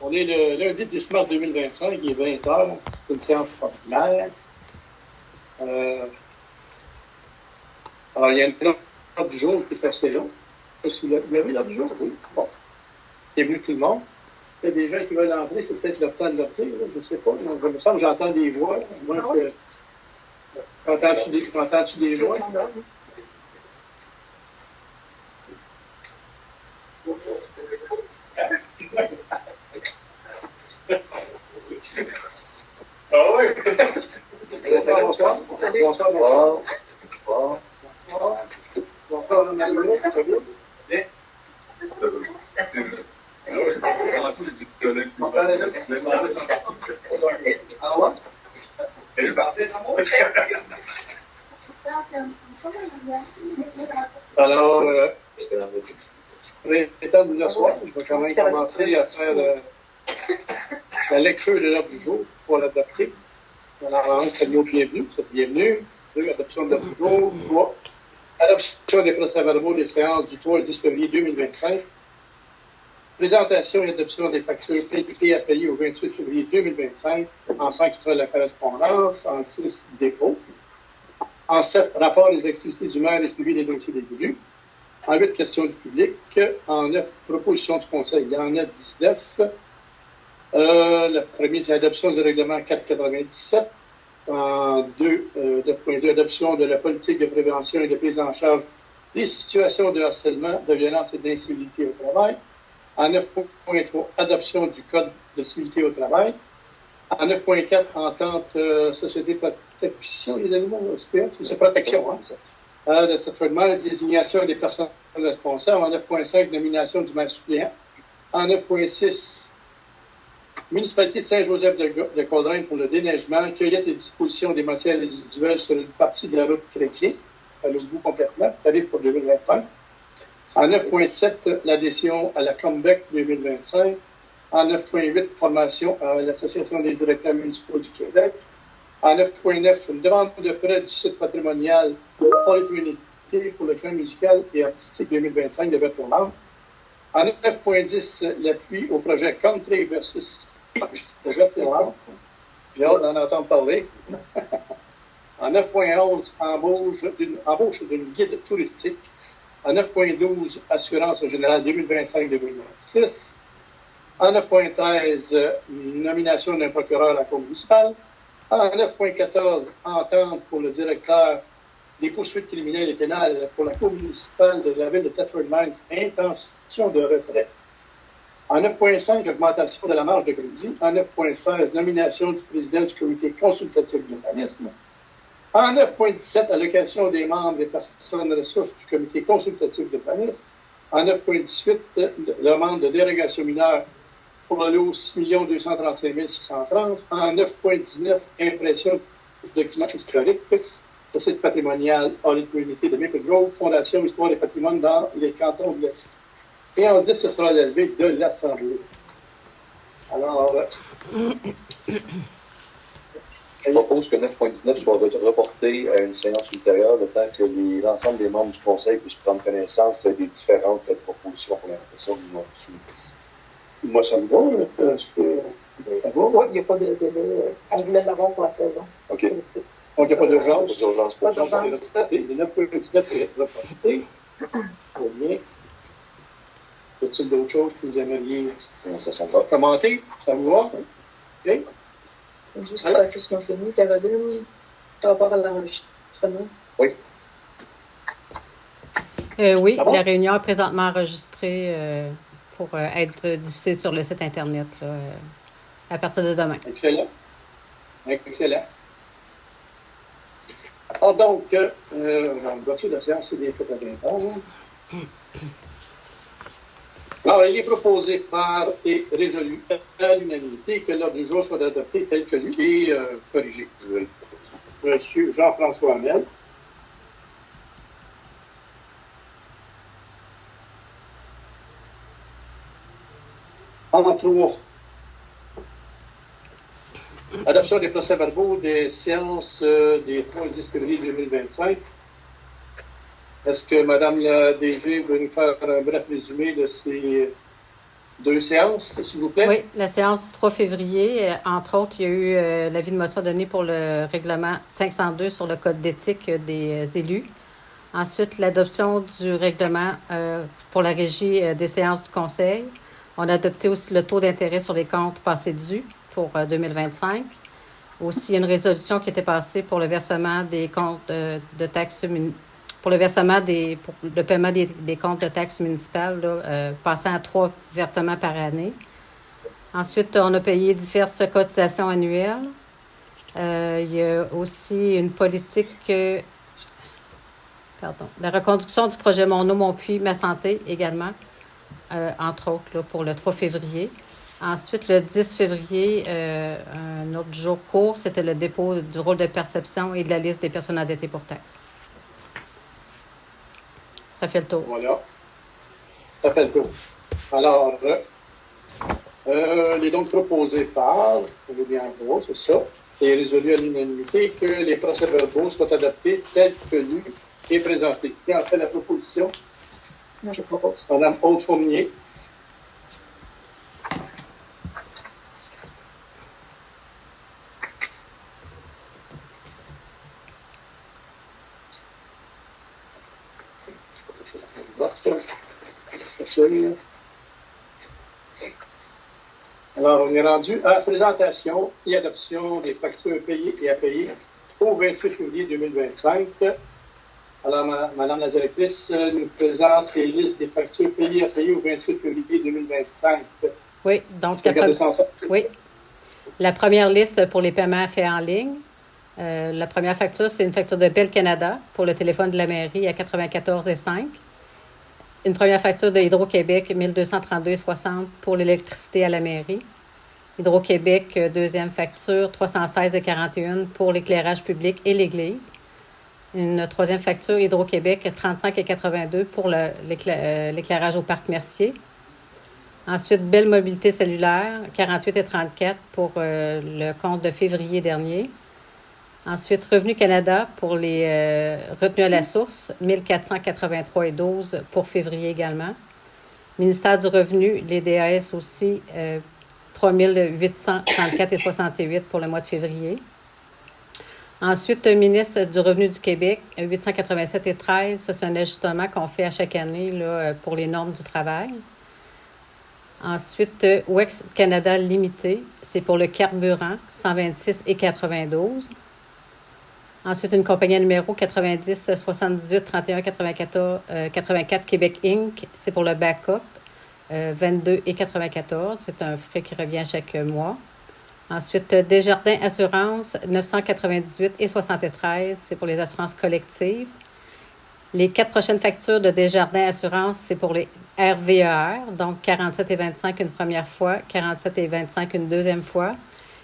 On est le lundi 10 mars 2025, il est 20h, c'est une séance ordinaire. Alors, il y a une ordre du jour qui est assez long. Il y avait l'ordre du jour? Oui. Bon. Bienvenue tout le monde. Il y a des gens qui veulent entrer, c'est peut-être leur temps de leur dire, je ne sais pas. Il me semble que j'entends des voix. Entends-tu des voix? Ah oui! Bonsoir. Bonsoir. Bonsoir, Marie-Lou. Ça va bien? Ah ouais? Je pensais à moi. Alors, étant de l'asseoir, je vais quand même commencer à faire la lecture de l'ordre du jour pour l'adapter. Alors, 1, c'est le mot bienvenue. C'est bienvenue. 2, adoption de l'ordre du jour. 3, adoption des procès-verbaux des séances du 3 et 10 février 2025. Présentation et adoption des factures payées à payer au 28 février 2025. En 5, ce sera la correspondance. En 6, dépôt. En 7, rapport des activités du maire et suivi des dossiers des élus. En 8, questions du public. En 9, propositions du conseil. Il y en a 19. Le premier, c'est l'adoption du règlement 497. En 9.2, adoption de la politique de prévention et de prise en charge des situations de harcèlement, de violence et d'incivilité au travail. En 9.3, adoption du code de civilité au travail. En 9.4, entente société protection des animaux, c'est protection, hein, ça. De traitement, désignation des personnes responsables. En 9.5, nomination du maire suppléant. En 9.6, municipalité de Saint-Joseph de Caudrin pour le déneigement, cueillette et disposition des matières résiduelles sur une partie de la route chrétienne. Ça le bout complètement, tarif pour 2025. En 9.7, l'adhésion à la COMBEC 2025. En 9.8, formation à l'Association des directeurs municipaux du Québec. En 9.9, une demande de prêt du site patrimonial Polytrinité pour le camp musical et artistique 2025 de Bertrand. En 9.10, l'appui au projet Country versus de Bertrand. J'ai hâte d'en entendre parler. En 9.11, embauche d'une guide touristique. En 9.12, assurance générale 2025-2026. En 9.13, nomination d'un procureur à la Cour municipale. En 9.14, entente pour le directeur des poursuites criminelles et pénales pour la Cour municipale de la ville de Thetford Mines, intention de retrait. En 9.5, augmentation de la marge de crédit. En 9.16, nomination du président du comité consultatif de l'urbanisme. En 9.17, allocation des membres des personnes ressources du comité consultatif de l'urbanisme. En 9.18, demande de dérogation mineure pour le lot 6 235 630. En 9.19, impression du document historique. Le site patrimonial Holy Trinity de Maple Grove, Fondation Histoire et patrimoine dans les cantons de l'Est. Et en 10, ce sera la levée de l'Assemblée. Alors, je propose que 9.19 soit reporté à une séance ultérieure, le temps que l'ensemble des membres du Conseil puissent prendre connaissance des différentes propositions pour l'impression du nom soumises. Moi, ça me va. Ça va? Oui, il n'y a pas de on voulait l'avoir pour la saison. OK. Donc, il n'y a pas d'urgence. Pas d'urgence pour ça. Les 9.19 c'est reporté. Très bien. Y a-t-il d'autres choses que vous aimeriez commenter? Ça vous va? OK. Juste mentionner, Caroline, par rapport à l'enregistrement. Oui. Oui, Ah bon? la réunion est présentement enregistrée pour être diffusée sur le site Internet là, à partir de demain. Excellent. Excellent. Alors donc, le dossier de la séance, c'est bien fait à 20 ans. Alors, il est proposé par et résolu à l'unanimité que l'ordre du jour soit adopté tel que lui et corrigé. Monsieur Jean-François Hamel. En 3. Adoption des procès-verbaux des séances des 3 et 10 février 2025. Est-ce que Mme la DG veut nous faire un bref résumé de ces 2 séances, s'il vous plaît. Oui, la séance du 3 février, entre autres, il y a eu l'avis de motion donné pour le règlement 502 sur le code d'éthique des élus. Ensuite, l'adoption du règlement pour la régie des séances du Conseil. On a adopté aussi le taux d'intérêt sur les comptes passés dus pour 2025. Aussi, il y a une résolution qui était passée pour le versement des comptes de taxes pour le versement pour le paiement des comptes de taxes municipales, là, passant à 3 versements par année. Ensuite, on a payé diverses cotisations annuelles. Il y a aussi une politique, la reconduction du projet Mon eau, mon puits, ma santé également, entre autres, là, pour le 3 février. Ensuite, le 10 février, un autre jour court, c'était le dépôt du rôle de perception et de la liste des personnes endettées pour taxes. Ça fait le tour. Voilà. Ça fait le tour. Alors, il est donc proposé par, on veut bien voir, c'est ça, c'est résolu à l'unanimité que les procès-verbaux soient adaptés tels que lus et présentés. Qui en fait la proposition? Moi, je propose. Madame Aude-Fournier. Alors, on est rendu à la présentation et adoption des factures payées et à payer au 28 février 2025. Alors, Madame la directrice nous présente les listes des factures payées et à payer au 28 février 2025. Oui, donc Oui. La première liste pour les paiements faits en ligne. La première facture, c'est une facture de Bell Canada pour le téléphone de la mairie à 94,5. Une première facture de Hydro-Québec, 1232,60 pour l'électricité à la mairie. Hydro-Québec, deuxième facture, 316,41 pour l'éclairage public et l'église. Une troisième facture, Hydro-Québec, 35,82 pour l'éclairage au parc Mercier. Ensuite, Belle Mobilité cellulaire, 48,34 pour le compte de février dernier. Ensuite, Revenu Canada pour les retenues à la source, 1483,12 pour février également. Ministère du Revenu, les DAS aussi, 3834,68 pour le mois de février. Ensuite, ministre du Revenu du Québec, 887,13. Ça, c'est un ajustement qu'on fait à chaque année là, pour les normes du travail. Ensuite, WEX Canada Limité, c'est pour le carburant, 126,92. Ensuite, une compagnie numéro 90 78 31 84 Québec Inc., c'est pour le backup, 22,94. C'est un frais qui revient chaque mois. Ensuite, Desjardins Assurance, 998,73. C'est pour les assurances collectives. Les 4 prochaines factures de Desjardins Assurance, c'est pour les RVER, donc 47,25 une première fois, 47,25 une deuxième fois,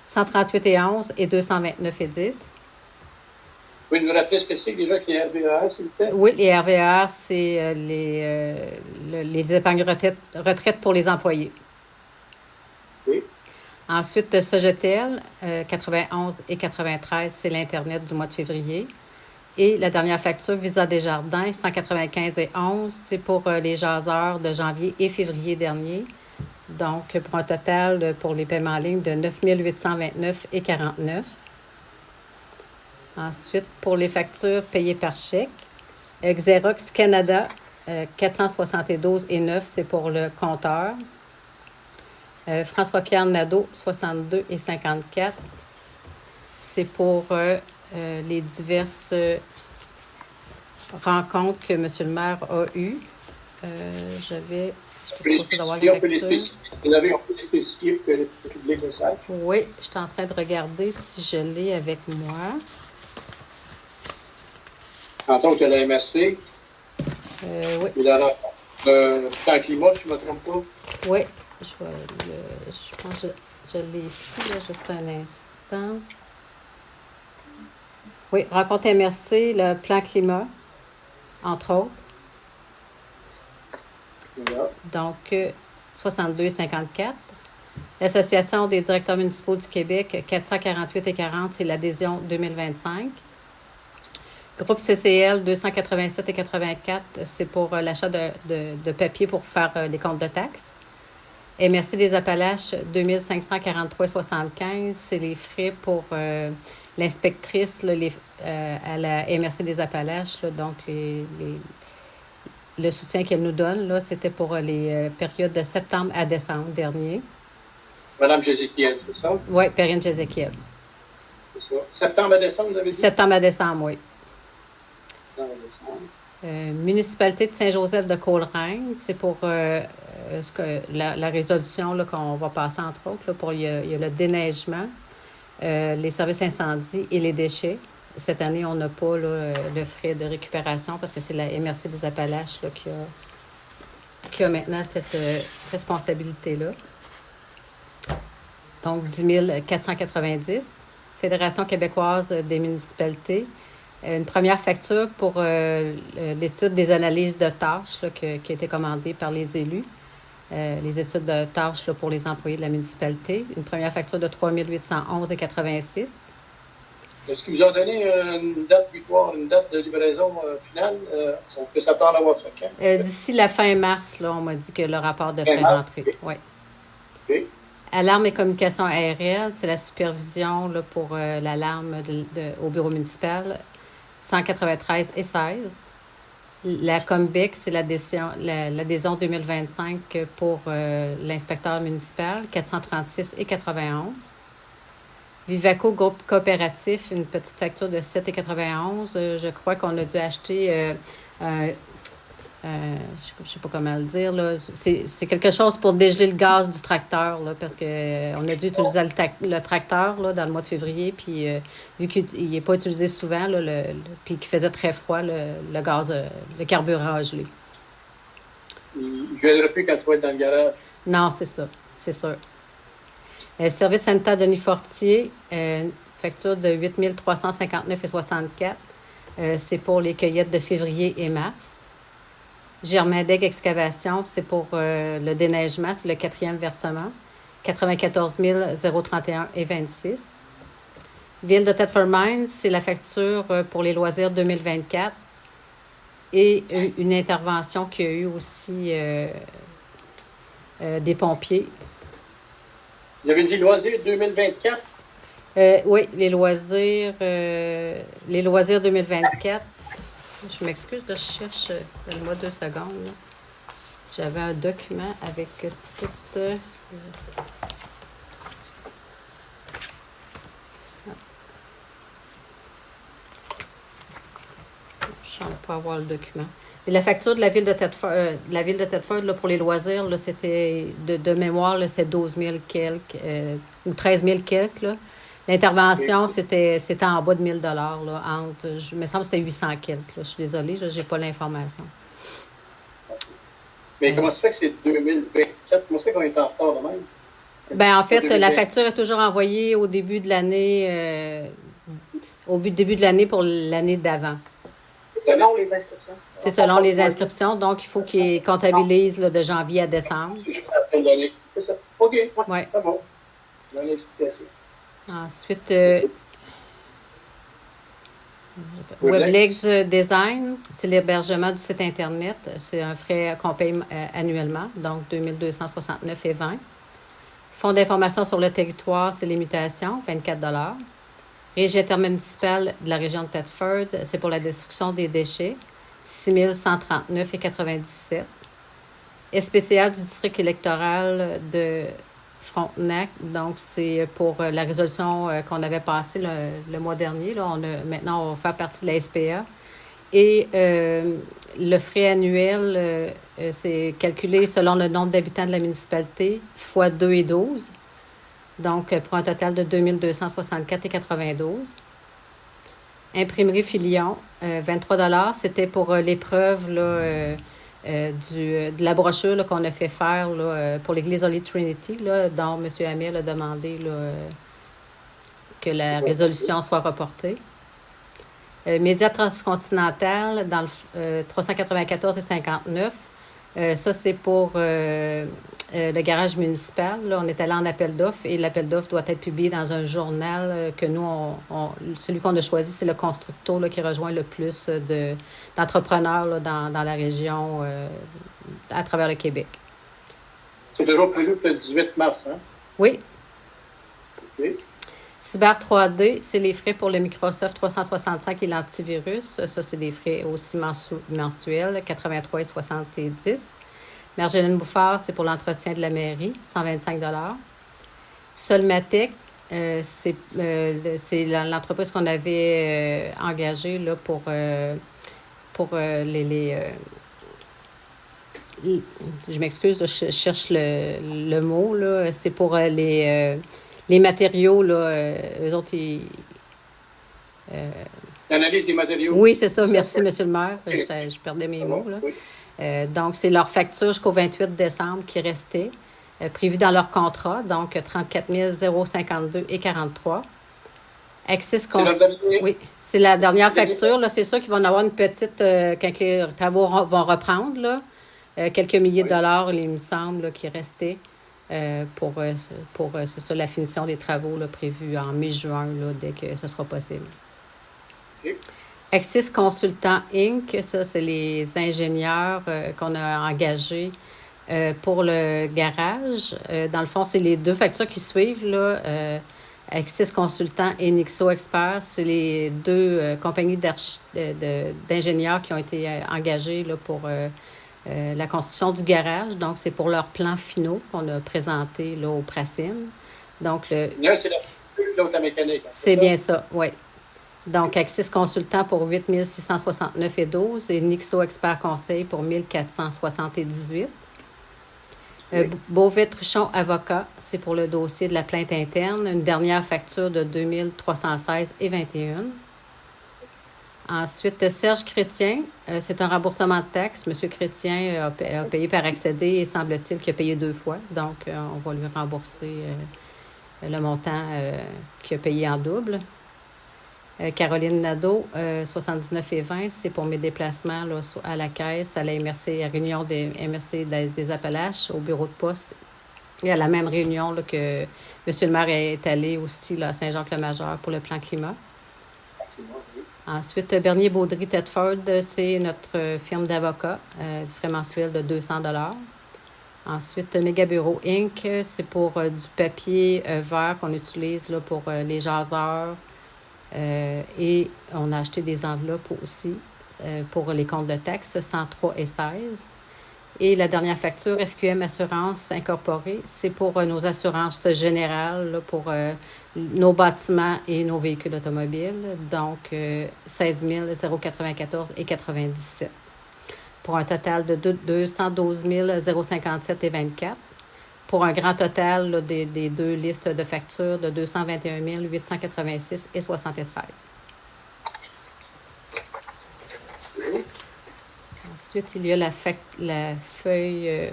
138,11 et 229,10. Vous pouvez nous rappeler ce que c'est déjà que les RVER, s'il vous plaît? Oui, les RVER, c'est les épargnes retraite pour les employés. Oui. Ensuite, Sogetel, 91 et 93, c'est l'Internet du mois de février. Et la dernière facture, Visa Desjardins, 195,11, c'est pour les jaseurs de janvier et février dernier. Donc, pour un total pour les paiements en ligne de 9 829,49. Ensuite, pour les factures payées par chèque, Xerox Canada, 472,9, c'est pour le compteur. François-Pierre Nadeau, 62,54, c'est pour les diverses rencontres que M. le maire a eues. J'étais supposée d'avoir les factures. Vous avez les spécifier pour que le public le sache? Oui, je suis en train de regarder si je l'ai avec moi. En tant que la MRC, Oui. il a plan climat, si je ne me trompe pas. Oui, je pense que je l'ai ici, là, juste un instant. Oui, rencontre MRC, le plan climat, entre autres. Voilà. Donc, 62,54. L'Association des directeurs municipaux du Québec, 448,40, c'est l'adhésion 2025. Groupe CCL, 287,84, c'est pour l'achat de papier pour faire les comptes de taxes. MRC des Appalaches, 2543,75. C'est les frais pour l'inspectrice là, à la MRC des Appalaches. Là, donc, le soutien qu'elle nous donne, là, c'était pour les périodes de septembre à décembre dernier. Madame Jézéchiel, c'est ça? Oui, Perrine Jézéchiel. C'est ça. Septembre à décembre, vous avez dit? Septembre à décembre, oui. Septembre à décembre. Municipalité de Saint-Joseph de Coleraine, c'est pour la résolution là, qu'on va passer, entre autres. Là, il y a le déneigement, les services incendies et les déchets. Cette année, on n'a pas là, le frais de récupération parce que c'est la MRC des Appalaches là, qui a maintenant cette responsabilité-là. Donc, 10 490. Fédération québécoise des municipalités. Une première facture pour l'étude des analyses de tâches là, qui a été commandée par les élus. Les études de tâches là, pour les employés de la municipalité. Une première facture de 3 811,86. Est-ce qu'ils vous ont donné une date butoir, une date de livraison finale? On peut s'attendre à voir ça quand? D'ici la fin mars, là, on m'a dit que le rapport devrait rentrer. Okay. Oui. Okay. Alarme et communication aérienne, c'est la supervision là, pour l'alarme au bureau municipal, 193 et 16. La COMBIC, c'est l'adhésion 2025 pour l'inspecteur municipal, 436 et 91. Vivaco Groupe Coopératif, une petite facture de 7,91. Je crois qu'on a dû acheter je ne sais pas comment le dire, là. C'est quelque chose pour dégeler le gaz du tracteur, là, parce qu'on a dû utiliser le tracteur là, dans le mois de février, puis vu qu'il n'est pas utilisé souvent, là, puis qu'il faisait très froid, le gaz, le carburant a gelé. Je ne viendrai plus quand tu vas être dans le garage. Non, c'est ça, c'est sûr. Service sanitaire Denis Fortier, facture de 8 359,64. C'est pour les cueillettes de février et mars. Germaindec Excavation, c'est pour le déneigement, c'est le 4e versement, 94 031,26. Ville de Thetford Mines, c'est la facture pour les loisirs 2024 et une intervention qu'il y a eu aussi des pompiers. Vous avez dit loisirs 2024? Oui, les loisirs 2024. Je m'excuse, là, je cherche. Donne-moi 2 secondes. Là. J'avais un document avec tout. Je ne sens pas avoir le document. Et la facture de la ville de Thetford là, pour les loisirs, là, c'était de mémoire, là, c'est 12 000 quelques, ou 13 000 quelques. Là. L'intervention, c'était en bas de 1 000 là, il me semble que c'était 800 quelques. Là. Je suis désolée, je n'ai pas l'information. Mais comment ça fait que c'est 2024? Comment ça fait qu'on est en retard de même? Bien, en fait, la facture est toujours envoyée au début de l'année, début de l'année pour l'année d'avant. C'est selon les inscriptions. C'est selon les inscriptions, donc il faut qu'ils comptabilisent là, de janvier à décembre. C'est juste après l'année. C'est ça. OK, Ouais. c'est bon. Dans l'explication. Ensuite, Weblex Design, c'est l'hébergement du site Internet. C'est un frais qu'on paye annuellement, donc 2 269,20. Fonds d'information sur le territoire, c'est les mutations, 24 Régie intermunicipale de la région de Thetford, c'est pour la destruction des déchets, 6 139,97. SPCA du district électoral de Frontenac, donc c'est pour la résolution qu'on avait passée le mois dernier. Là, maintenant, on va faire partie de la SPA. Et le frais annuel, c'est calculé selon le nombre d'habitants de la municipalité, fois 2,12. Donc, pour un total de 2 264,92. Imprimerie Filion, 23 c'était pour l'épreuve là, de la brochure là, qu'on a fait faire là, pour l'Église Holy Trinity, là, dont M. Hamel a demandé là, que la résolution soit reportée. Média transcontinental, dans le 394,59. Ça, c'est pour le garage municipal. Là, on est allé en appel d'offres et l'appel d'offres doit être publié dans un journal que nous, celui qu'on a choisi, c'est le Constructo là, qui rejoint le plus d'entrepreneurs là, dans la région à travers le Québec. C'est toujours prévu pour le 18 mars, hein? Oui. OK. Cyber 3D, c'est les frais pour le Microsoft 365 et l'antivirus. Ça, c'est des frais aussi mensuels, 83,70. Marjolaine Bouffard, c'est pour l'entretien de la mairie, 125 Solmatec, c'est l'entreprise qu'on avait engagée là, pour je m'excuse, là, je cherche le mot, là. C'est pour les matériaux, là. Eux autres, L'analyse des matériaux. oui, c'est ça. Merci, M. le maire. Je perdais mes mots, là. Oui. Donc, c'est leur facture jusqu'au 28 décembre qui restait, prévue dans leur contrat, donc 34 052 et 43. Axis Oui, c'est la dernière facture. Là, c'est sûr qu'ils vont en avoir une petite, quand les travaux vont reprendre, là, quelques milliers de dollars, il me semble, là, qui restaient pour c'est ça, la finition des travaux là, prévus en mai-juin, là, dès que ce sera possible. OK. Axis Consultant Inc., ça, c'est les ingénieurs qu'on a engagés pour le garage. Dans le fond, c'est les deux factures qui suivent, là. Axis Consultant et Nixo Expert, c'est les deux compagnies d'ingénieurs qui ont été engagés là, pour la construction du garage. Donc, c'est pour leurs plans finaux qu'on a présentés là, au Prasim. Donc, là, c'est l'autre la mécanique. Hein, c'est bien ça, oui. Donc, Axis Consultant pour 8 669,12 et Nixo Expert Conseil pour 1 478. Beauvais-Truchon Avocat, c'est pour le dossier de la plainte interne. Une dernière facture de 2 316,21. Ensuite, Serge Chrétien, c'est un remboursement de taxes. Monsieur Chrétien a payé par accédé et semble-t-il qu'il a payé 2 fois. Donc, on va lui rembourser le montant qu'il a payé en double. Caroline Nadeau, 79,20, c'est pour mes déplacements là, à la caisse, à la MRC, à réunion des MRC des Appalaches, au bureau de poste. Et à la même réunion là, que M. le maire est allé aussi là, à Saint-Jacques-le-Major pour le plan climat. Ensuite, Bernier-Baudry-Tedford, c'est notre firme d'avocats, frais mensuels de 200 Ensuite, Méga Bureau Inc., c'est pour du papier vert qu'on utilise là, pour les jaseurs. Et on a acheté des enveloppes aussi pour les comptes de taxes 103 et 16. Et la dernière facture, FQM Assurance Incorporée, c'est pour nos assurances générales, là, pour nos bâtiments et nos véhicules automobiles. Donc, 16 094 et 97. Pour un total de 212 057 et 24. Pour un grand total là, des deux listes de factures de 221 886 et 73. Ensuite, il y a la feuille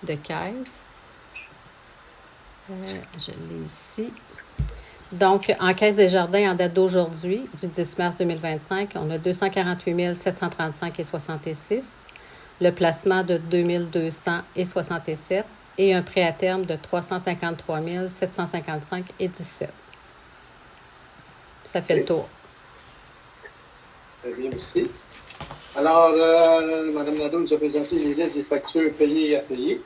de caisse. Je l'ai ici. Donc, en caisse des jardins, en date d'aujourd'hui, du 10 mars 2025, on a 248 735 et 66. Le placement de 2200 et 67. Et un prêt à terme de 353 755 et 17. Ça fait le tour. Très bien aussi. Alors, Mme Nadeau nous a présenté les listes des factures payées et à payer.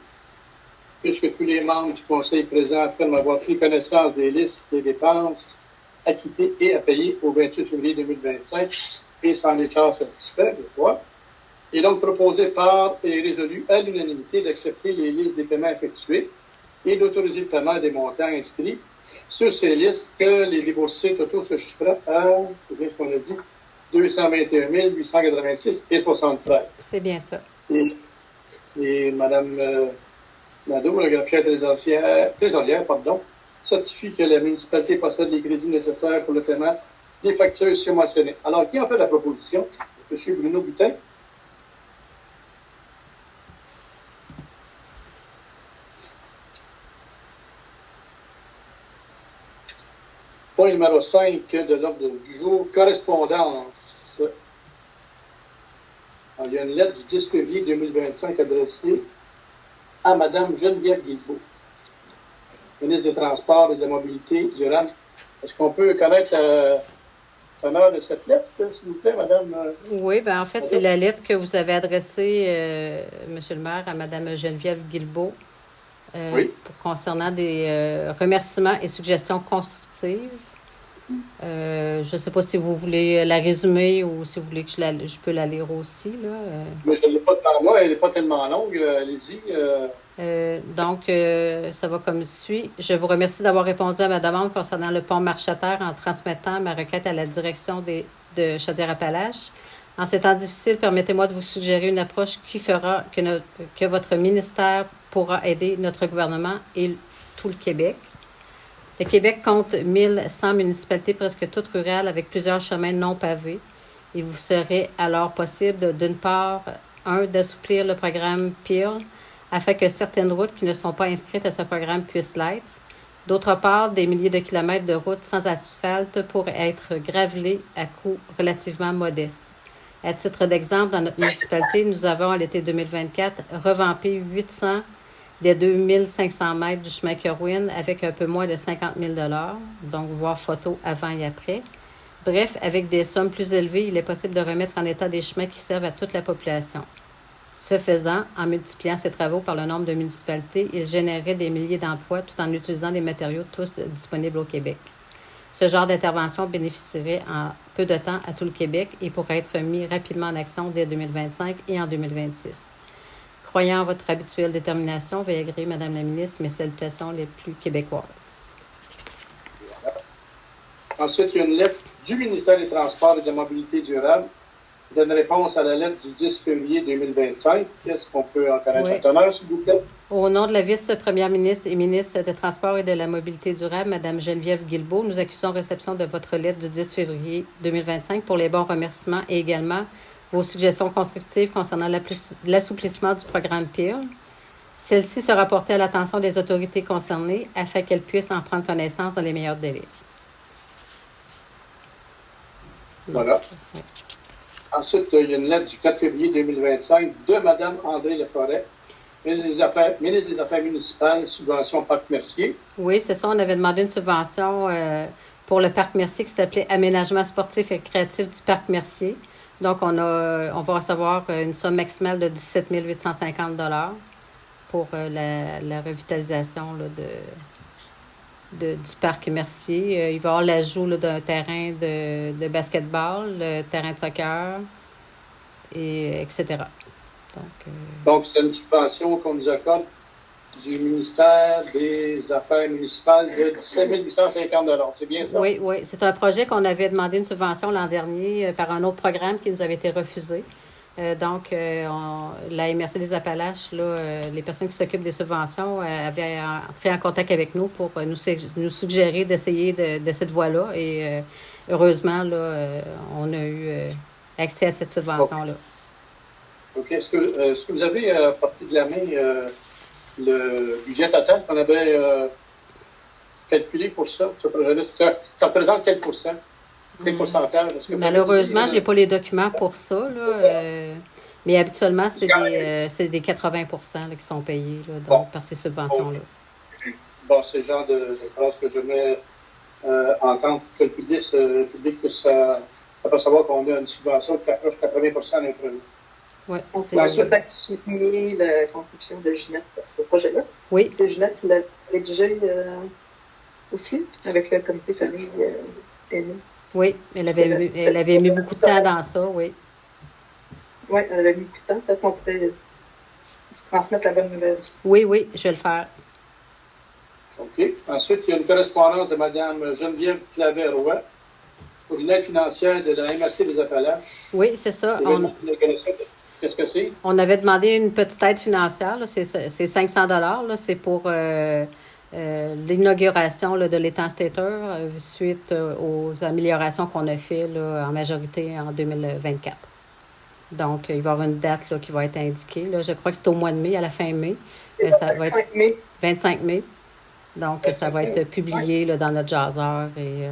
Puisque tous les membres du Conseil présents affirment avoir pris connaissance des listes des dépenses acquittées et à payer au 28 février 2025 et s'en déclarent satisfaits, je crois. Il est donc proposé par et résolu à l'unanimité d'accepter les listes des paiements effectués et d'autoriser le paiement des montants inscrits sur ces listes. Les déboursés totaux se chiffrent à, c'est bien ce qu'on a dit, 221 886 et 73. C'est bien ça. Et Mme Nadeau, la greffière trésorière, certifie que la municipalité possède les crédits nécessaires pour le paiement des factures surmentionnées. Alors, qui en fait la proposition? M. Bruno Butin. Point numéro 5 de l'ordre du jour, correspondance. Alors, il y a une lettre du 10 février 2025 adressée à Mme Geneviève Guilbeault, ministre des Transports et de la Mobilité durable. Est-ce qu'on peut connaître l'honneur de cette lettre, s'il vous plaît, Mme? Oui, bien en fait, c'est la lettre que vous avez adressée, M. le maire, à Mme Geneviève Guilbeault, Oui. Concernant des remerciements et suggestions constructives. Je ne sais pas si vous voulez la résumer ou si vous voulez que je peux la lire aussi. Là. Mais je ne l'ai pas devant moi, elle n'est pas tellement longue. Allez-y. Donc, ça va comme suit. Je vous remercie d'avoir répondu à ma demande concernant le pont Marcheterre en transmettant ma requête à la direction de Chaudière-Appalaches. En ces temps difficiles, permettez-moi de vous suggérer une approche qui fera que votre ministère pourra aider notre gouvernement et tout le Québec. Le Québec compte 1100 municipalités presque toutes rurales avec plusieurs chemins non pavés. Il vous serait alors possible, d'une part, d'assouplir le programme PIL afin que certaines routes qui ne sont pas inscrites à ce programme puissent l'être. D'autre part, des milliers de kilomètres de routes sans asphalte pourraient être gravelés à coûts relativement modestes. À titre d'exemple, dans notre municipalité, nous avons, à l'été 2024, revampé 800 des 2500 mètres du chemin Kerwin avec un peu moins de 50 000 $, donc voir photos avant et après. Bref, avec des sommes plus élevées, il est possible de remettre en état des chemins qui servent à toute la population. Ce faisant, en multipliant ces travaux par le nombre de municipalités, il générerait des milliers d'emplois tout en utilisant des matériaux tous disponibles au Québec. Ce genre d'intervention bénéficierait en peu de temps à tout le Québec et pourrait être mis rapidement en action dès 2025 et en 2026. Croyant en votre habituelle détermination, veuillez agréer, Madame la ministre, mes salutations les plus québécoises. Voilà. Ensuite, il y a une lettre du ministère des Transports et de la Mobilité durable. Il donne réponse à la lettre du 10 février 2025. Est-ce qu'on peut en connaître cet honneur, s'il vous plaît? Au nom de la vice-première ministre et ministre des Transports et de la Mobilité durable, Mme Geneviève Guilbeault, nous accusons réception de votre lettre du 10 février 2025 pour les bons remerciements et également vos suggestions constructives concernant l'assouplissement du programme PIL. Celle-ci sera portée à l'attention des autorités concernées afin qu'elles puissent en prendre connaissance dans les meilleurs délais. Voilà. Ensuite, il y a une lettre du 4 février 2025 de Mme André Leforêt, ministre des Affaires municipales, subvention Parc Mercier. Oui, c'est ça. On avait demandé une subvention pour le Parc Mercier qui s'appelait Aménagement sportif et créatif du Parc Mercier. Donc, on va recevoir une somme maximale de 17 850 $ pour la revitalisation là, du Parc Mercier. Il va y avoir l'ajout là, d'un terrain de basketball, le terrain de soccer, etc. Donc, c'est une subvention qu'on nous accorde du ministère des Affaires municipales de 17 850 $. C'est bien ça? Oui. C'est un projet qu'on avait demandé une subvention l'an dernier par un autre programme qui nous avait été refusé. Donc, la MRC des Appalaches, là, les personnes qui s'occupent des subventions avaient entré en contact avec nous pour nous suggérer d'essayer de cette voie-là. Et heureusement, là, on a eu accès à cette subvention-là. OK. Est-ce que vous avez porté de la main le budget total qu'on avait calculé pour ça? Ce projet-là, ça représente quel pourcent? Quel pourcentage? Malheureusement, je n'ai pas les documents pour ça. Là, mais habituellement, c'est des 80 % là, qui sont payés là, donc, par ces subventions-là. Bon, c'est le genre de phrase que je mets en tant que le public puisse savoir qu'on a une subvention qui approche 80 % d'un projet. Oui, on peut souligner la contribution de Ginette à ce projet-là. Oui. C'est Ginette qui l'a rédigé aussi, avec le comité famille aînée. Oui, elle avait mis beaucoup de temps dans ça, oui. Oui, elle avait mis beaucoup de temps. Peut-être qu'on pourrait transmettre la bonne nouvelle aussi. Oui, je vais le faire. OK. Ensuite, il y a une correspondance de Mme Geneviève Claver-Roy pour une aide financière de la MRC des Appalaches. Oui, c'est ça. Qu'est-ce que c'est? On avait demandé une petite aide financière. Là, c'est 500 $. Là, c'est pour l'inauguration là, de l'étang Stater suite aux améliorations qu'on a faites là, en majorité en 2024. Donc, il va y avoir une date là, qui va être indiquée. Là. Je crois que c'est au mois de mai, à la fin mai. Ça va être 25 mai. Donc, ça va être publié là, dans notre jazzeur et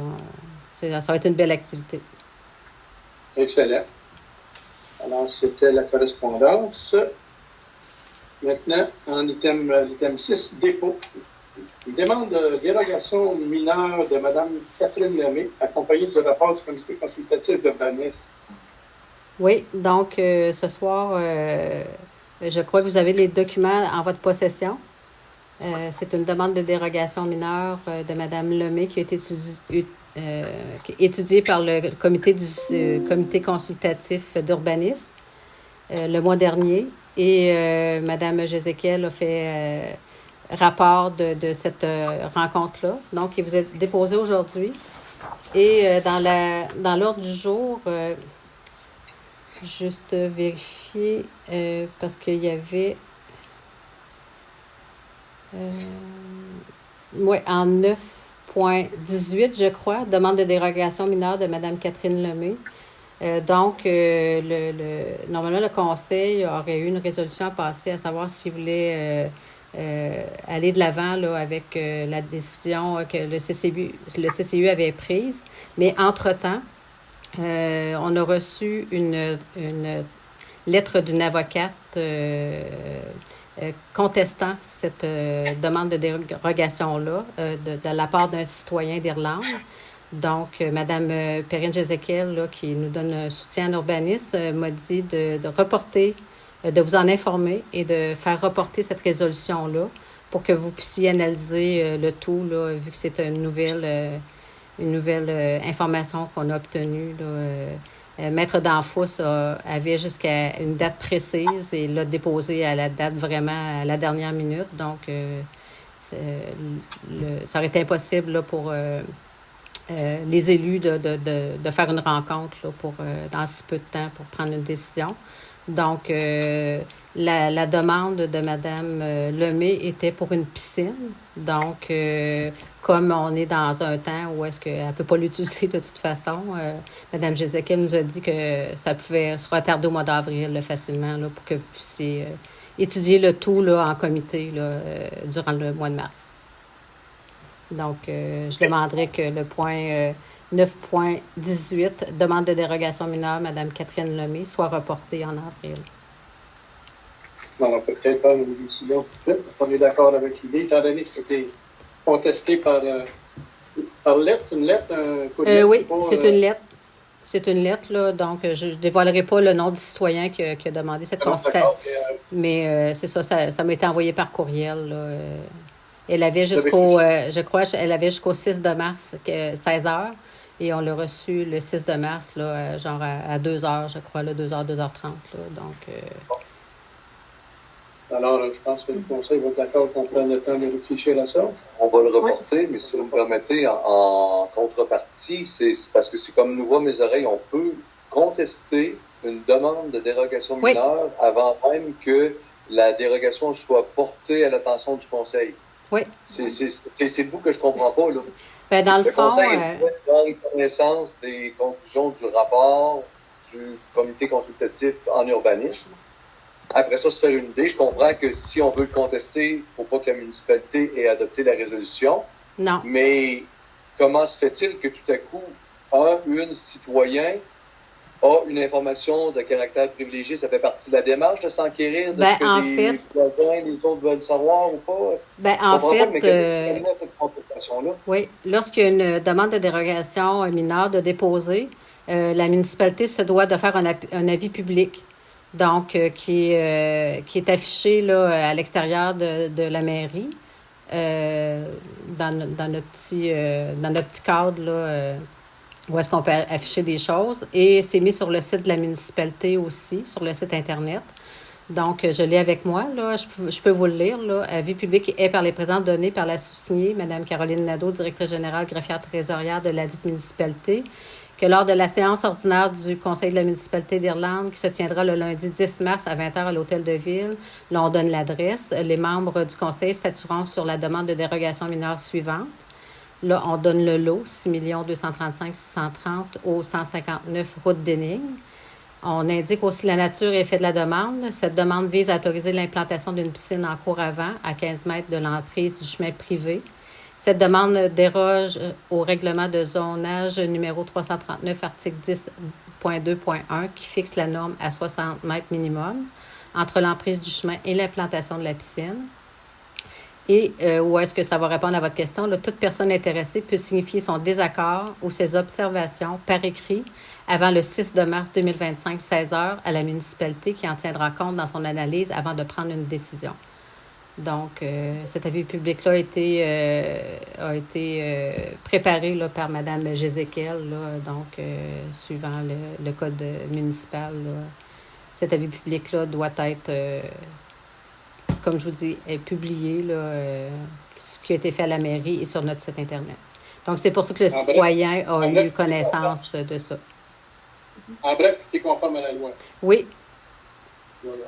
ça va être une belle activité. Excellent. Alors, c'était la correspondance. Maintenant, en item 6, dépôt. Une demande de dérogation mineure de Mme Catherine Lemay, accompagnée du rapport du comité consultatif d'urbanisme. Oui, donc ce soir, je crois que vous avez les documents en votre possession. C'est une demande de dérogation mineure de Mme Lemay qui a été étudiée par le comité consultatif d'urbanisme le mois dernier. Et Mme Jézéchiel a fait rapport de cette rencontre-là. Donc, il vous est déposé aujourd'hui. Et dans l'ordre du jour, juste vérifier, parce qu'il y avait... en 9.18, je crois, demande de dérogation mineure de Mme Catherine Lemay. Donc, normalement, le Conseil aurait eu une résolution à passer, à savoir s'il voulait aller de l'avant là, avec la décision que le CCU avait prise. Mais entre-temps, on a reçu une lettre d'une avocate contestant cette demande de dérogation-là de la part d'un citoyen d'Irlande. Donc, Mme Perrine Jézéchiel, qui nous donne un soutien en urbanisme, m'a dit de reporter, de vous en informer et de faire reporter cette résolution-là pour que vous puissiez analyser le tout, là, vu que c'est une nouvelle information qu'on a obtenue. Maître Danfous avait jusqu'à une date précise et l'a déposé à la date vraiment à la dernière minute. Donc, ça aurait été impossible là, pour les élus de faire une rencontre là, dans si peu de temps pour prendre une décision. Donc, la demande de Mme Lemay était pour une piscine. Donc, comme on est dans un temps où est-ce qu'elle ne peut pas l'utiliser de toute façon, Mme Jézéchiel nous a dit que ça pouvait se retarder au mois d'avril là, facilement là, pour que vous puissiez étudier le tout là, en comité là, durant le mois de mars. Donc, je demanderai que le point 9.18, demande de dérogation mineure, Mme Catherine Lemay, soit reporté en avril. Bon, on peut peut-être faire une décision tout de suite. On est d'accord avec l'idée, étant donné que c'était contesté par lettre, une lettre, un coup de lettre. Oui, c'est une lettre. C'est une lettre, là, donc je ne dévoilerai pas le nom du citoyen qui a demandé cette constatation. Mais c'est ça m'a été envoyé par courriel. Là, elle avait jusqu'au 6 de mars, 16 heures, et on l'a reçu le 6 de mars, là, genre à 2 heures, je crois, là, 2h, 2h30. Là, donc, Alors, je pense que le Conseil va être d'accord qu'on prenne le temps de réfléchir à ça. On va le reporter, mais si vous me permettez, en contrepartie, c'est parce que c'est comme nous voit mes oreilles, on peut contester une demande de dérogation mineure avant même que la dérogation soit portée à l'attention du Conseil. Oui. C'est le bout que je comprends pas, là. Ben, dans le fond... Conseil doit prendre connaissance des conclusions du rapport du comité consultatif en urbanisme. Après ça, se faire une idée. Je comprends que si on veut le contester, il ne faut pas que la municipalité ait adopté la résolution. Non. Mais comment se fait-il que tout à coup, une citoyen a une information de caractère privilégié? Ça fait partie de la démarche de s'enquérir de ce que les voisins, les autres veulent savoir ou pas? Mais qu'est-ce qui amène à cette contestation-là? Oui. Lorsqu'il y a une demande de dérogation mineure de déposer, la municipalité se doit de faire un avis public. Donc, qui est affiché là, à l'extérieur de la mairie, dans notre petit cadre, là, où est-ce qu'on peut afficher des choses. Et c'est mis sur le site de la municipalité aussi, sur le site Internet. Donc, je l'ai avec moi, là, je peux vous le lire. Là. Avis public est par les présentes données par la sous-signée, Mme Caroline Nadeau, directrice générale greffière trésorière de ladite municipalité, que lors de la séance ordinaire du Conseil de la municipalité d'Irlande, qui se tiendra le lundi 10 mars à 20h à l'Hôtel de Ville, là, on donne l'adresse. Les membres du Conseil statueront sur la demande de dérogation mineure suivante. Là, on donne le lot, 6 235 630 au 159 route d'Énigme. On indique aussi la nature et effet de la demande. Cette demande vise à autoriser l'implantation d'une piscine en cours avant, à 15 mètres de l'entrée du chemin privé. Cette demande déroge au règlement de zonage numéro 339, article 10.2.1, qui fixe la norme à 60 mètres minimum entre l'emprise du chemin et l'implantation de la piscine. Et où est-ce que ça va répondre à votre question? Là, toute personne intéressée peut signifier son désaccord ou ses observations par écrit avant le 6 de mars 2025, 16 heures, à la municipalité qui en tiendra compte dans son analyse avant de prendre une décision. Donc, cet avis public-là a été préparé là, par Mme Jézéquel, là, donc, suivant le code municipal. Là. Cet avis public-là doit être, comme je vous dis, publié, là, ce qui a été fait à la mairie et sur notre site Internet. Donc, c'est pour ça que le citoyen a eu connaissance de ça. En bref, tu es conforme à la loi. Oui. Voilà.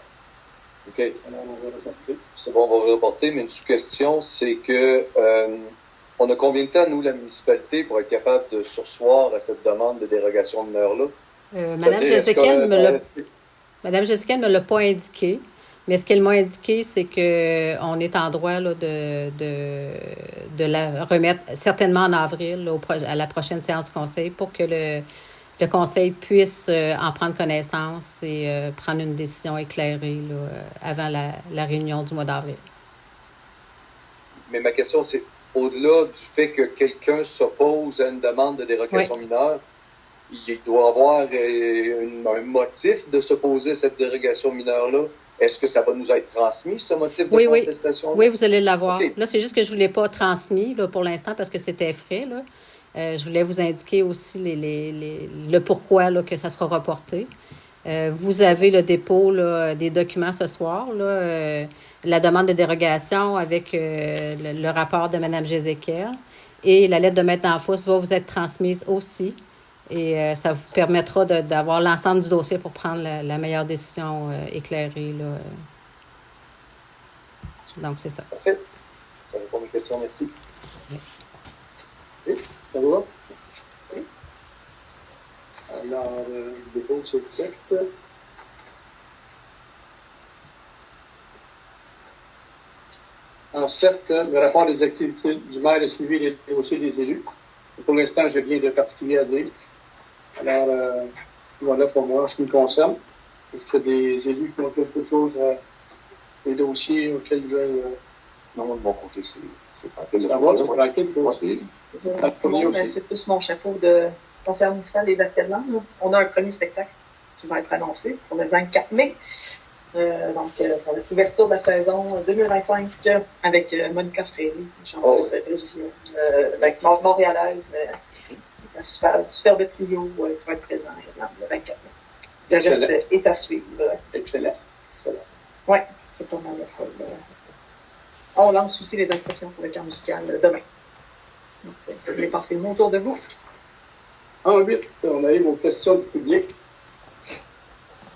OK. Alors, on va reporter. C'est bon, on va reporter, mais une sous-question, c'est que on a combien de temps, nous, la municipalité, pour être capable de surseoir à cette demande de dérogation mineure-là? Madame Jézéquel ne me l'a pas indiqué, mais ce qu'elle m'a indiqué, c'est qu'on est en droit là, de la remettre certainement en avril là, à la prochaine séance du conseil pour que le conseil puisse en prendre connaissance et prendre une décision éclairée là, avant la réunion du mois d'avril. Mais ma question, c'est au-delà du fait que quelqu'un s'oppose à une demande de dérogation mineure, il doit avoir un motif de s'opposer à cette dérogation mineure-là. Est-ce que ça va nous être transmis, ce motif de contestation? Oui, vous allez l'avoir. Okay. Là, c'est juste que je ne vous l'ai pas transmis là, pour l'instant parce que c'était frais. Là. Je voulais vous indiquer aussi le pourquoi là, que ça sera reporté. Vous avez le dépôt là, des documents ce soir, là, la demande de dérogation avec le rapport de Mme Jézéquel et la lettre de maître d'Anfous va vous être transmise aussi. Et ça vous permettra d'avoir l'ensemble du dossier pour prendre la meilleure décision éclairée. Là. Donc, c'est ça. Parfait. Ça répond à mes questions. Merci. Oui. Ça va? Oui. Alors, dépôt sur le texte. Alors, certes, le rapport des activités du maire est suivi les dossiers des élus. Pour l'instant, je n'ai rien de particulier à dire. Alors, voilà pour moi, en ce qui me concerne. Est-ce qu'il y a des élus qui ont quelque chose, des dossiers auxquels ils veulent... Non, de mon côté, c'est tranquille. Ça va, c'est tranquille, aussi. C'est plus mon chapeau de conseiller municipal et d'affaires. On a un premier spectacle qui va être annoncé pour le 24 mai. Donc, ça va être l'ouverture de la saison 2025 avec Monica Fréry, chanteuse avec montréalaise. Un superbe trio qui va être présent le 24 mai. Le reste est à suivre. Excellent. Oui, c'est pas mal ça. On lance aussi les inscriptions pour le camp musical demain. Donc, si vous voulez passer le mot autour de vous. Ensuite, on a eu vos questions du public.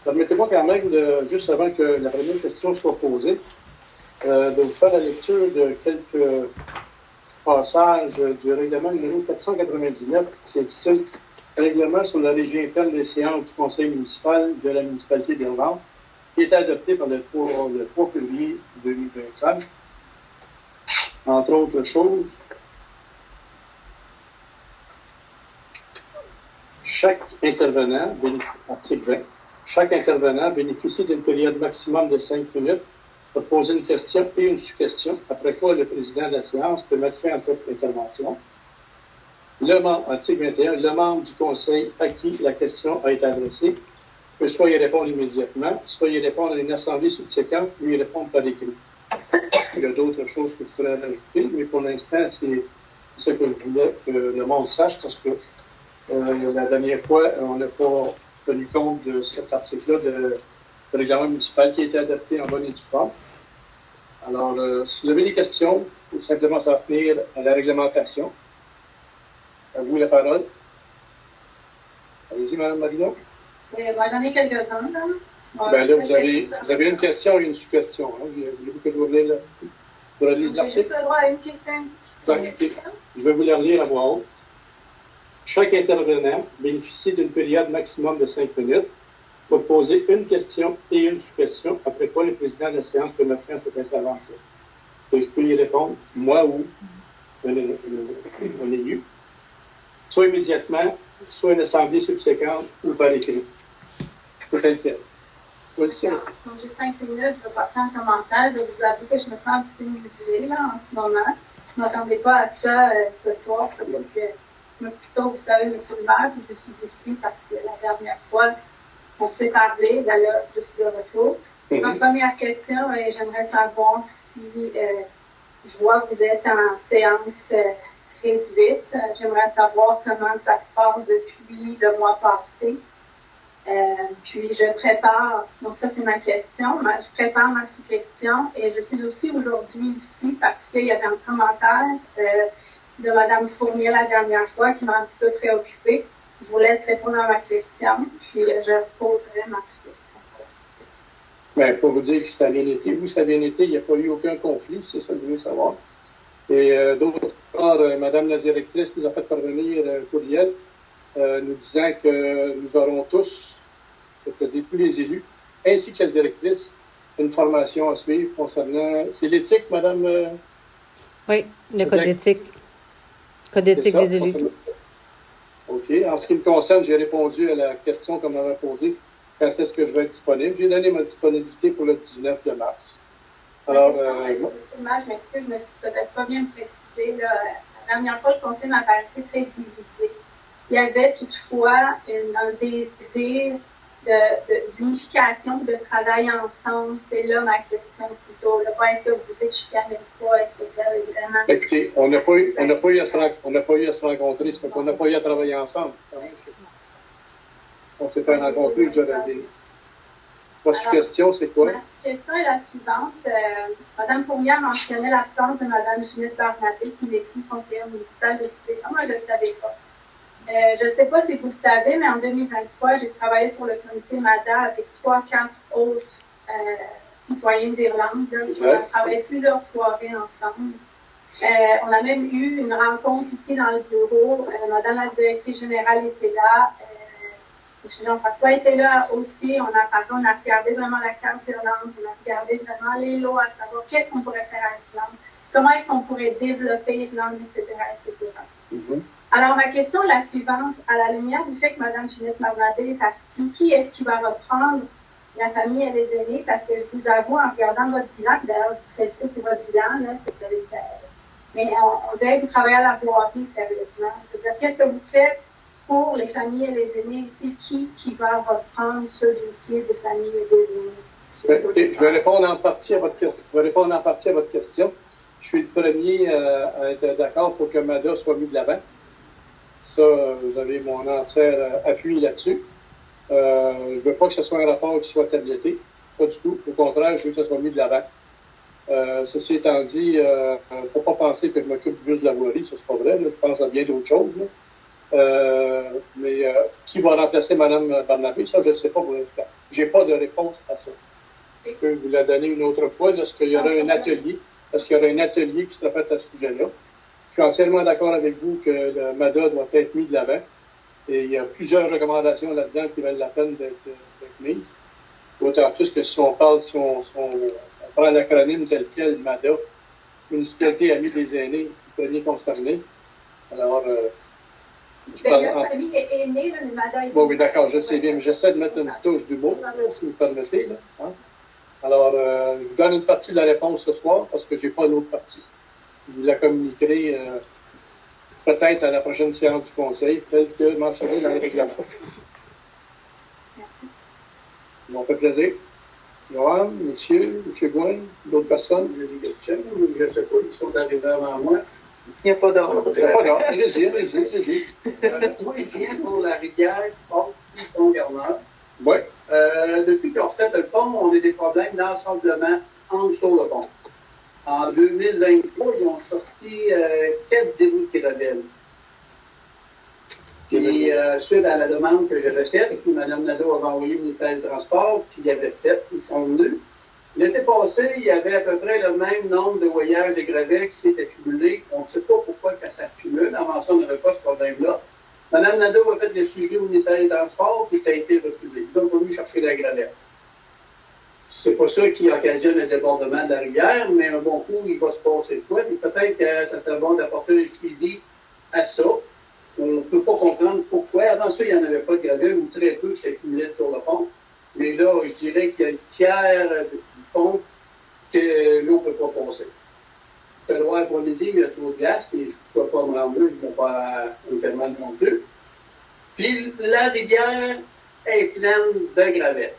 Permettez-moi quand même, juste avant que la première question soit posée, de vous faire la lecture de quelques passages du règlement numéro 499, qui intitule « Règlement sur la régie interne des séances du conseil municipal de la municipalité d'Irlande », qui est adopté par le 3 février 2025. Entre autres choses, chaque intervenant, article 20, chaque intervenant bénéficie d'une période maximum de 5 minutes pour poser une question et une sous-question, après quoi le président de la séance peut mettre fin à cette intervention. Article 21, le membre du conseil à qui la question a été adressée peut soit y répondre immédiatement, soit y répondre à une assemblée subséquente ou y répondre par écrit. Il y a d'autres choses que je pourrais rajouter, mais pour l'instant, c'est ce que je voulais que le monde sache, parce que la dernière fois, on n'a pas tenu compte de cet article-là de l'examen municipal qui a été adapté en bonne et due forme. Alors, si vous avez des questions, il faut simplement s'en tenir à la réglementation. À vous la parole. Allez-y, Mme Marino. J'en ai quelques-uns. Là, vous avez une question et une sous-question. Hein. Voulez-vous que je vous lise l'article? J'ai juste le droit à une question. Je vais vous la lire à voix haute. Chaque intervenant bénéficie d'une période maximum de 5 minutes pour poser une question et une sous-question, après quoi le président de la séance peut mettre fin à cette intervention. Et je peux y répondre, moi ou un élu, soit immédiatement, soit une assemblée subséquente ou par écrit. Tout tel quel. Donc, j'ai 5 minutes, je ne vais pas faire un commentaire. Je vais vous avouer que je me sens un petit peu muselée là, en ce moment. Je ne m'attendais pas à ça ce soir, surtout que plus tôt, vous savez, M. le maire, puis je suis ici parce que la dernière fois, on s'est parlé, d'ailleurs, je suis de retour. Ma première question, j'aimerais savoir si je vois que vous êtes en séance réduite. J'aimerais savoir comment ça se passe depuis le mois passé. Puis je prépare, donc ça c'est ma question, je prépare ma sous-question et je suis aussi aujourd'hui ici parce qu'il y avait un commentaire de Mme Fournier la dernière fois qui m'a un petit peu préoccupée. Je vous laisse répondre à ma question, puis je poserai ma sous-question. Bien, pour vous dire que ça a bien été, ça a bien été, il n'y a pas eu aucun conflit, c'est ça que je voulais savoir. Et d'autre part, Madame la directrice nous a fait parvenir un courriel nous disant que nous aurons tous, c'est-à-dire tous les élus, ainsi que la directrice, une formation à suivre concernant... C'est l'éthique, Madame? Oui, le code d'éthique. Code d'éthique des élus. OK. En ce qui me concerne, j'ai répondu à la question qu'on m'avait posée. Quand est-ce que je vais être disponible? J'ai donné ma disponibilité pour le 19 de mars. Alors, je m'excuse, je me suis peut-être pas bien précisée. La dernière fois, le conseil m'a paru très divisé. Il y avait toutefois un désir d'unification, de travail ensemble. C'est là ma question plutôt. Pas est-ce que vous êtes chicanés ou pas? Est-ce que vous avez vraiment... Écoutez, on n'a pas eu à se rencontrer, c'est parce qu'on n'a pas eu à travailler ensemble. On s'est pas rencontrés déjà l'année. Votre suggestion, c'est quoi? Ma suggestion est la suivante. Mme Fournier mentionnait l'absence de Mme Ginette Barnabé, qui n'est plus conseillère municipale de Cité. Moi, je ne le savais pas. Je ne sais pas si vous le savez, mais en 2023, j'ai travaillé sur le comité MADA avec 3-4 autres citoyens d'Irlande. On a travaillé plusieurs soirées ensemble. On a même eu une rencontre ici dans le bureau. Madame la directrice générale était là. Jean-François était là aussi. On a parlé, on a regardé vraiment la carte d'Irlande. On a regardé vraiment les lois, à savoir qu'est-ce qu'on pourrait faire avec l'Irlande, comment est-ce qu'on pourrait développer l'Irlande, etc., etc. Mm-hmm. Alors, ma question est la suivante. À la lumière du fait que Mme Ginette Barnabé est partie, qui est-ce qui va reprendre la famille et les aînés? Parce que je vous avoue, en regardant votre bilan, d'ailleurs, je vous félicite pour votre bilan, là, mais on dirait que vous travaillez à la voirie, sérieusement. Je veux dire, qu'est-ce que vous faites pour les familles et les aînés ici? Qui va reprendre ce dossier des familles et des aînés? Okay, je vais répondre en partie à votre question. Je suis le premier à être d'accord pour que MADA soit mis de l'avant. Ça, vous avez mon entier appui là-dessus. Je ne veux pas que ce soit un rapport qui soit tabletté. Pas du tout. Au contraire, je veux que ça soit mis de l'avant. Ceci étant dit, il ne faut pas penser que je m'occupe juste de la voirie. Ça, c'est pas vrai. Là. Je pense à bien d'autres choses. Mais qui va remplacer Mme Barnabé? Ça, je ne sais pas pour l'instant. Je n'ai pas de réponse à ça. Je peux vous la donner une autre fois lorsqu'il y aura un atelier. Parce qu'il y aura un atelier qui sera fait à ce sujet-là. Je suis entièrement d'accord avec vous que le MADA doit être mis de l'avant. Et il y a plusieurs recommandations là-dedans qui valent la peine d'être mises. D'autant plus que si on prend l'acronyme tel quel, MADA, Municipalité Amie des Aînés, premier concerné. Alors, la famille est aînée, le MADA est... Bon, oui, d'accord, je sais bien, mais j'essaie de mettre une touche d'humour, si vous permettez. Là, hein? Alors, je vous donne une partie de la réponse ce soir, parce que je n'ai pas l'autre partie. Je vous la communiquerai peut-être à la prochaine séance du Conseil, telle que mentionnée dans les règlements. Merci. Ça fait plaisir. Joanne, monsieur Gouin, d'autres personnes? Je ne sais pas, ils sont arrivés avant moi. Il n'y a pas d'ordre. Il n'y a pas d'ordre. Allez-y. Moi, je viens pour la rivière Pont-Bernard. Oui. Depuis qu'on refait le pont, on a des problèmes d'assemblement en dessous le pont. En 2023, ils ont sorti 4 égouts de Kirabelle. Puis, suite à la demande que j'avais faite, puis Mme Nadeau avait envoyé une ministère du Transport, puis il y avait 7, ils sont venus. L'été passé, il y avait à peu près le même nombre de voyages et gravets qui s'est accumulé. On ne sait pas pourquoi ça s'accumule. Avant ça, on n'avait pas ce problème-là. Mme Nadeau a fait le suivi au ministère des Transports, puis ça a été refusé. Donc, on est venu chercher la gravette. C'est pas ça qui occasionne le débordement de la rivière, mais un bon coup, il va se passer de quoi. Puis peut-être que ça serait bon d'apporter un suivi à ça. On ne peut pas comprendre pourquoi. Avant ça, il n'y en avait pas de gravier, ou très peu qui s'accumulaient sur le pont. Mais là, je dirais qu'il y a le tiers du pont que l'eau ne peut pas passer. Je peux le voir pour les îles, il y a trop de glace et je ne peux pas me rendre là, je ne vais pas me faire mal non plus. Puis la rivière est pleine de gravettes.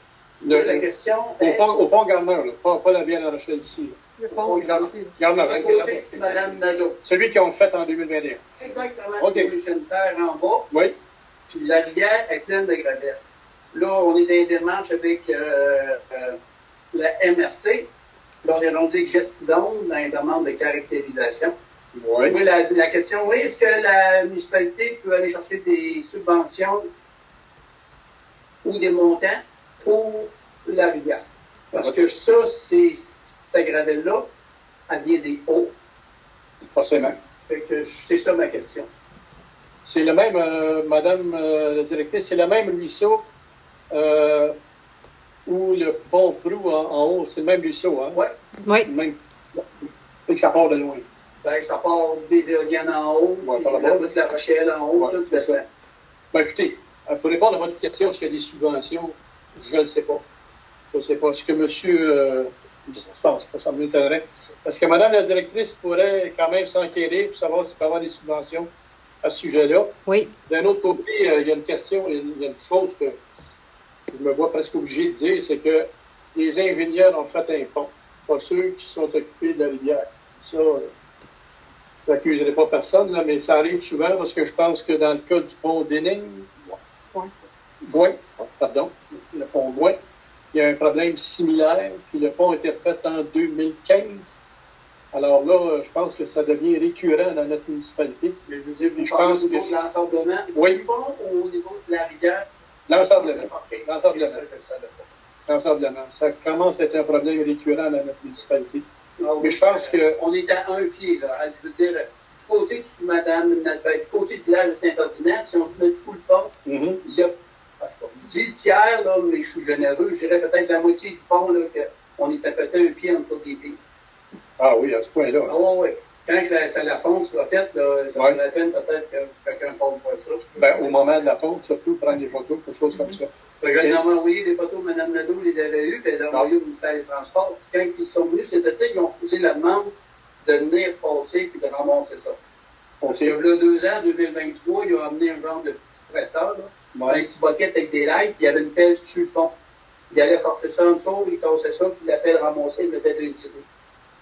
La question est... Au pont Gardner, pas la Via La Rochelle ici. Le pont Gardner, c'est Mme Nadeau. Celui qu'on fait en 2021. Exactement. OK. Il y a une terre en bas. Oui. Puis la rivière est pleine de gravette. Là, on est dans les démarches avec la MRC. Là, on est rendu avec Gestizone dans les demandes de caractérisation. Oui. Oui, la question, oui, est-ce que la municipalité peut aller chercher des subventions ou des montants pour la rivière? Parce que ça, cette gravelle-là, elle vient des hauts. Forcément. Fait que c'est ça ma question. C'est le même, Madame la directrice, c'est le même ruisseau où le pont Prou en haut, c'est le même ruisseau, hein? Oui. Oui. Même. Et que ça part de loin. Ben, ça part des éoliennes en haut, puis la route de la Rochelle en haut, tout le ça. Ben, écoutez, pour répondre à votre question, est-ce qu'il y a des subventions? Je ne sais pas. Je ne sais pas. Est-ce que monsieur, je pense pas, ça m'étonnerait. Est-ce que Madame la directrice pourrait quand même s'enquérir pour savoir s'il peut y avoir des subventions à ce sujet-là? Oui. D'un autre côté, il y a une question, il y a une chose que je me vois presque obligé de dire, c'est que les ingénieurs ont fait un pont, pas ceux qui sont occupés de la rivière. Ça, je n'accuserai pas personne, là, mais ça arrive souvent parce que je pense que dans le cas du pont d'Hénin, Gouin, pardon, le pont Gouin, il y a un problème similaire, puis le pont a été fait en 2015. Alors là, je pense que ça devient récurrent dans notre municipalité. Mais je veux dire, je pense que au niveau de l'ensemblement, oui. Du pont ou au niveau de la rivière? L'ensemblement. Okay. L'ensemblement. L'ensemblement. Ça commence à être un problème récurrent dans notre municipalité. Mais je pense que... On est à un pied, là. Je veux dire, du côté de Madame, du côté du village de Saint-Ferdinand, si on se met sous le pont, il y a... Je dis le tiers, là, mais je suis généreux. Je dirais peut-être la moitié du pont, là, qu'on est à peut-être un pied en dessous des pieds. Ah oui, à ce point-là. Ah oui. Quand la fonte sera faite, là, ça vaut la peine peut-être que quelqu'un fasse voir ça. Ben, au moment de la fonte, surtout, prendre des photos, quelque chose comme ça. J'ai envoyé des photos, Mme Nadeau les avait eues, puis elle a envoyé au ministère des Transports. Quand ils sont venus cet été, ils ont posé la demande de venir passer puis de ramasser ça. Parce que là, 2 ans, 2023, ils ont amené un genre de petit traiteur, là, un petit bucket avec des lights, puis il y avait une pelle sur le pont. Ils allaient forcer ça en dessous, ils cassaient ça, puis la pelle ramassée, ils mettaient 2 tirés.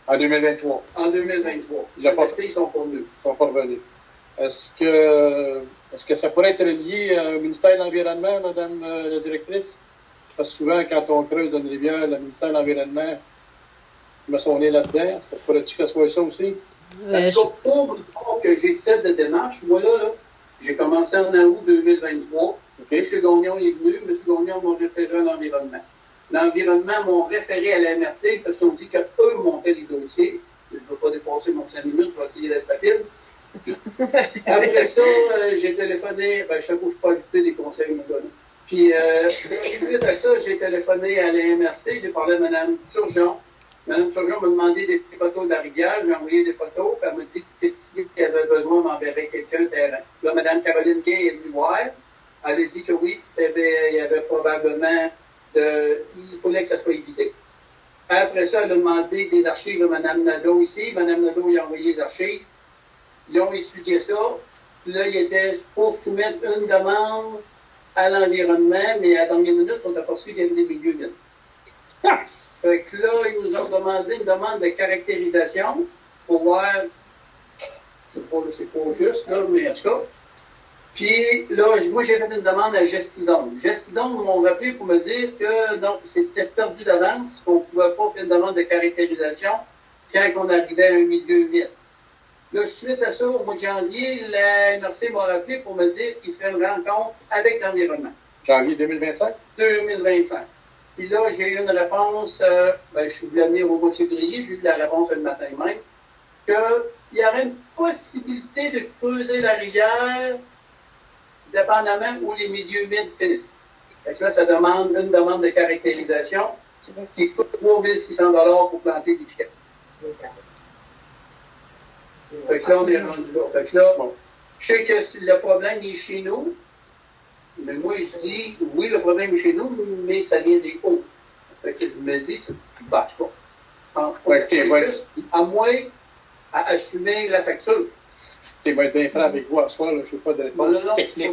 En 2023. En 2023. Ils sont pas venus. Ils sont pas revenus. Est-ce que ça pourrait être lié au ministère de l'Environnement, Madame la directrice? Parce que souvent, quand on creuse dans une rivière, le ministère de l'Environnement met son nez là-dedans. Pourrait-tu que ce soit ça aussi? Pour que j'ai fait de démarche, moi là, j'ai commencé en août 2023. Okay. M. Gagnon est venu. M. Gagnon m'a référé à l'environnement. L'environnement m'a référé à la MRC parce qu'on dit qu'eux montaient les dossiers. Je ne veux pas dépasser mon 5 minutes, je vais essayer d'être rapide. Après ça, j'ai téléphoné, je sais pas, je ne suis pas occupé des conseils me donnent. Puis, suite à ça, j'ai téléphoné à la MRC, j'ai parlé à Mme Turgeon. Mme Turgeon m'a demandé des photos de la rivière, j'ai envoyé des photos, puis elle m'a dit que s'il y avait besoin, m'enverrait quelqu'un terrain. Là, Mme Caroline Gay est venue voir. Elle a dit que oui, il y avait probablement il fallait que ça soit évidé. Après ça, elle a demandé des archives à Mme Nadeau ici. Mme Nadeau lui a envoyé les archives. Ils ont étudié ça. Puis là, il était pour soumettre une demande à l'environnement, mais à la dernière minute, on a aperçu qu'il y avait des milieux humides. Fait que là, ils nous ont demandé une demande de caractérisation pour voir, c'est pas juste, là, mais en tout cas. Puis là, moi, j'ai fait une demande à Gestizone. Gestizone m'ont rappelé pour me dire que donc c'était perdu d'avance, qu'on ne pouvait pas faire une demande de caractérisation quand on arrivait à un milieu humide. Là, suite à ça, au mois de janvier, la MRC m'a rappelé pour me dire qu'il ferait une rencontre avec l'environnement. Janvier 2025? 2025. Puis là, j'ai eu une réponse, je suis venu venir au mois de février, j'ai eu la réponse le matin même, qu'il y aurait une possibilité de creuser la rivière dépendamment où les milieux humides finissent. Fait que là, ça demande une demande de caractérisation qui coûte 3 600 $ pour planter des piquets. Fait que là, on est rendu là. Fait que là, je sais que le problème est chez nous, mais moi, je dis, oui, le problème est chez nous, mais ça vient des hauts. Fait que je me dis, ça ne marche pas. Juste à moi à assumer la facture. Je vais être bien franc avec vous à soir, je n'ai pas de réponse technique.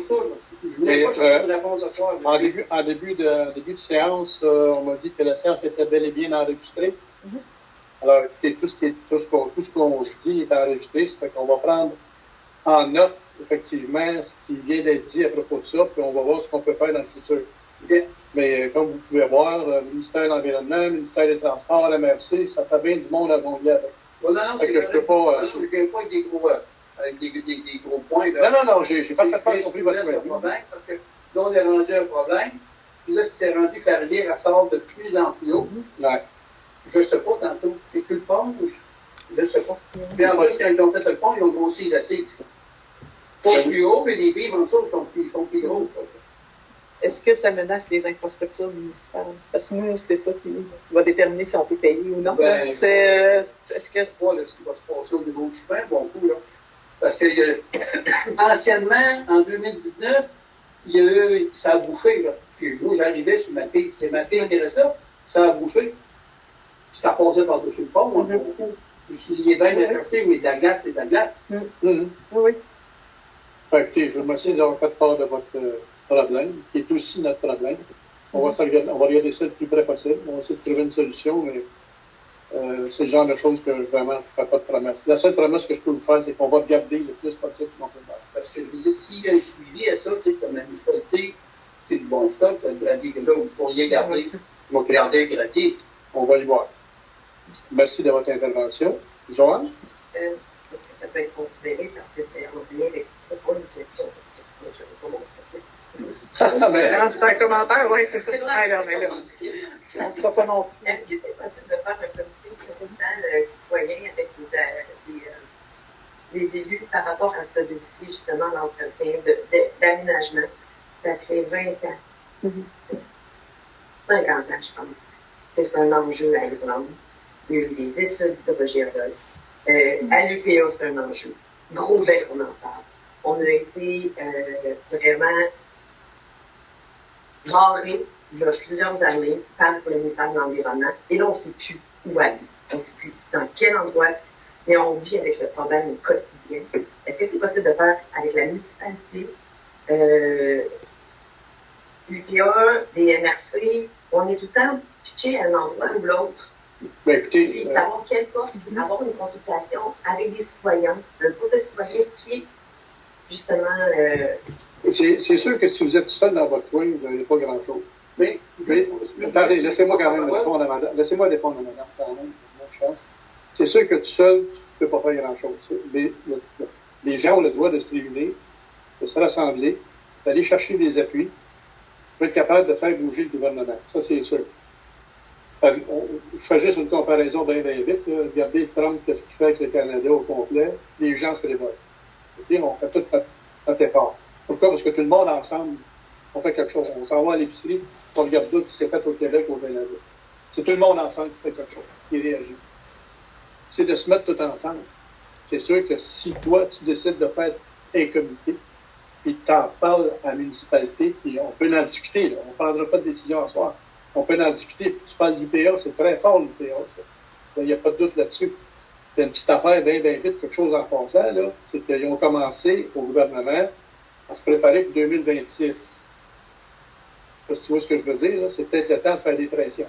Je voulais pas chercher de réponse à soir. En début de séance, on m'a dit que la séance était bel et bien enregistrée. Alors, tout ce qu'on dit est enregistré, ça fait qu'on va prendre en note, effectivement, ce qui vient d'être dit à propos de ça, puis on va voir ce qu'on peut faire dans le futur. Mais comme vous pouvez voir, le ministère de l'Environnement, le ministère des Transports, la MRC, ça fait bien du monde à jongler avec. Non, je peux pas. Je ne viens pas avec des gros points. Là. Non, j'ai parfaitement compris votre problème. Parce que là, on est rendu un problème. Puis là, c'est rendu que la rivière sort de plus en plus haut. Ouais. Je ne sais pas tantôt. C'est-tu le pont? Je ne sais pas. Puis en plus, quand ils ont fait le pont, ils ont grossi les assises. Pas plus haut, mais les vives en dessous sont plus grosses. Est-ce que ça menace les infrastructures municipales? Parce que nous, c'est ça qui va déterminer si on peut payer ou non. Est-ce que c'est... ce qui va se passer au niveau du chemin, bon coup, là. Parce que anciennement, en 2019, ça a bouché, là. Puis moi, j'arrivais sur ma fille. C'est ma fille qui reste là, ça a bouché. Puis ça passait par-dessus le pont, bon coup. Il est bien cherché, mais de la glace, c'est de la glace. Oui. Écoutez, je vous remercie d'avoir fait part de votre problème, qui est aussi notre problème. On va regarder ça le plus près possible. On va essayer de trouver une solution, mais c'est le genre de choses que vraiment je ne ferai pas de promesse. La seule promesse que je peux vous faire, c'est qu'on va regarder le plus possible ce qu'on peut faire. Parce que je veux dire, s'il y a un suivi à ça, tu sais, comme la municipalité, c'est du bon stock, le gravier que là, vous pourriez garder le gravier. On va y voir. Merci de votre intervention. Joanne? Est-ce que ça peut être considéré parce que c'est en lien avec ça pour une question? Parce que sinon, je ne sais pas mon c'est un commentaire, oui, c'est ça. Alors, mais là, on ne sera pas non plus. Est-ce que c'est possible de faire un comité sociétal citoyen avec des élus par rapport à ce dossier, justement, d'entretien, d'aménagement? Ça fait 20 ans. 50 ans, je pense, que c'est un enjeu à Irlande. Il y a eu des études de Roger Roll. À l'UPA, c'est un enjeu. Gros bec, on en parle. On a été vraiment barré il y a plusieurs années par le ministère de l'Environnement. Et là, on ne sait plus où aller. On ne sait plus dans quel endroit. Mais on vit avec le problème au quotidien. Est-ce que c'est possible de faire avec la municipalité, l'UPA, des MRC, on est tout le temps pitché à un endroit ou l'autre? Puis savoir quel poste, avoir une consultation avec des citoyens, un groupe de citoyens qui, justement... C'est sûr que si vous êtes seul dans votre coin, vous n'avez pas grand-chose. Mais attendez, laissez-moi quand même répondre à madame. Laissez-moi répondre à madame quand même, une chance. C'est sûr que tout seul, tu ne peux pas faire grand-chose. Les gens ont le droit de se réunir, de se rassembler, d'aller chercher des appuis, pour être capable de faire bouger le gouvernement. Ça, c'est sûr. Je fais juste une comparaison bien vite. Regardez Trump, ce qu'il fait avec le Canada au complet. Les gens se révoltent. Okay? On fait tout notre effort. Pourquoi? Parce que tout le monde ensemble, on fait quelque chose. On s'en va à l'épicerie, on regarde tout si c'est fait au Québec ou au Canada. C'est tout le monde ensemble qui fait quelque chose, qui réagit. C'est de se mettre tout ensemble. C'est sûr que si toi, tu décides de faire un comité, puis tu en parles à la municipalité, puis on peut en discuter. Là. On ne prendra pas de décision à soir. On peut en discuter. Puis tu parles de l'UPA, c'est très fort l'UPA. Il n'y a pas de doute là-dessus. C'est une petite affaire bien vite, quelque chose en passant, là, c'est qu'ils ont commencé au gouvernement à se préparer pour 2026. Parce que tu vois ce que je veux dire, là, c'est peut-être le temps de faire des pressions.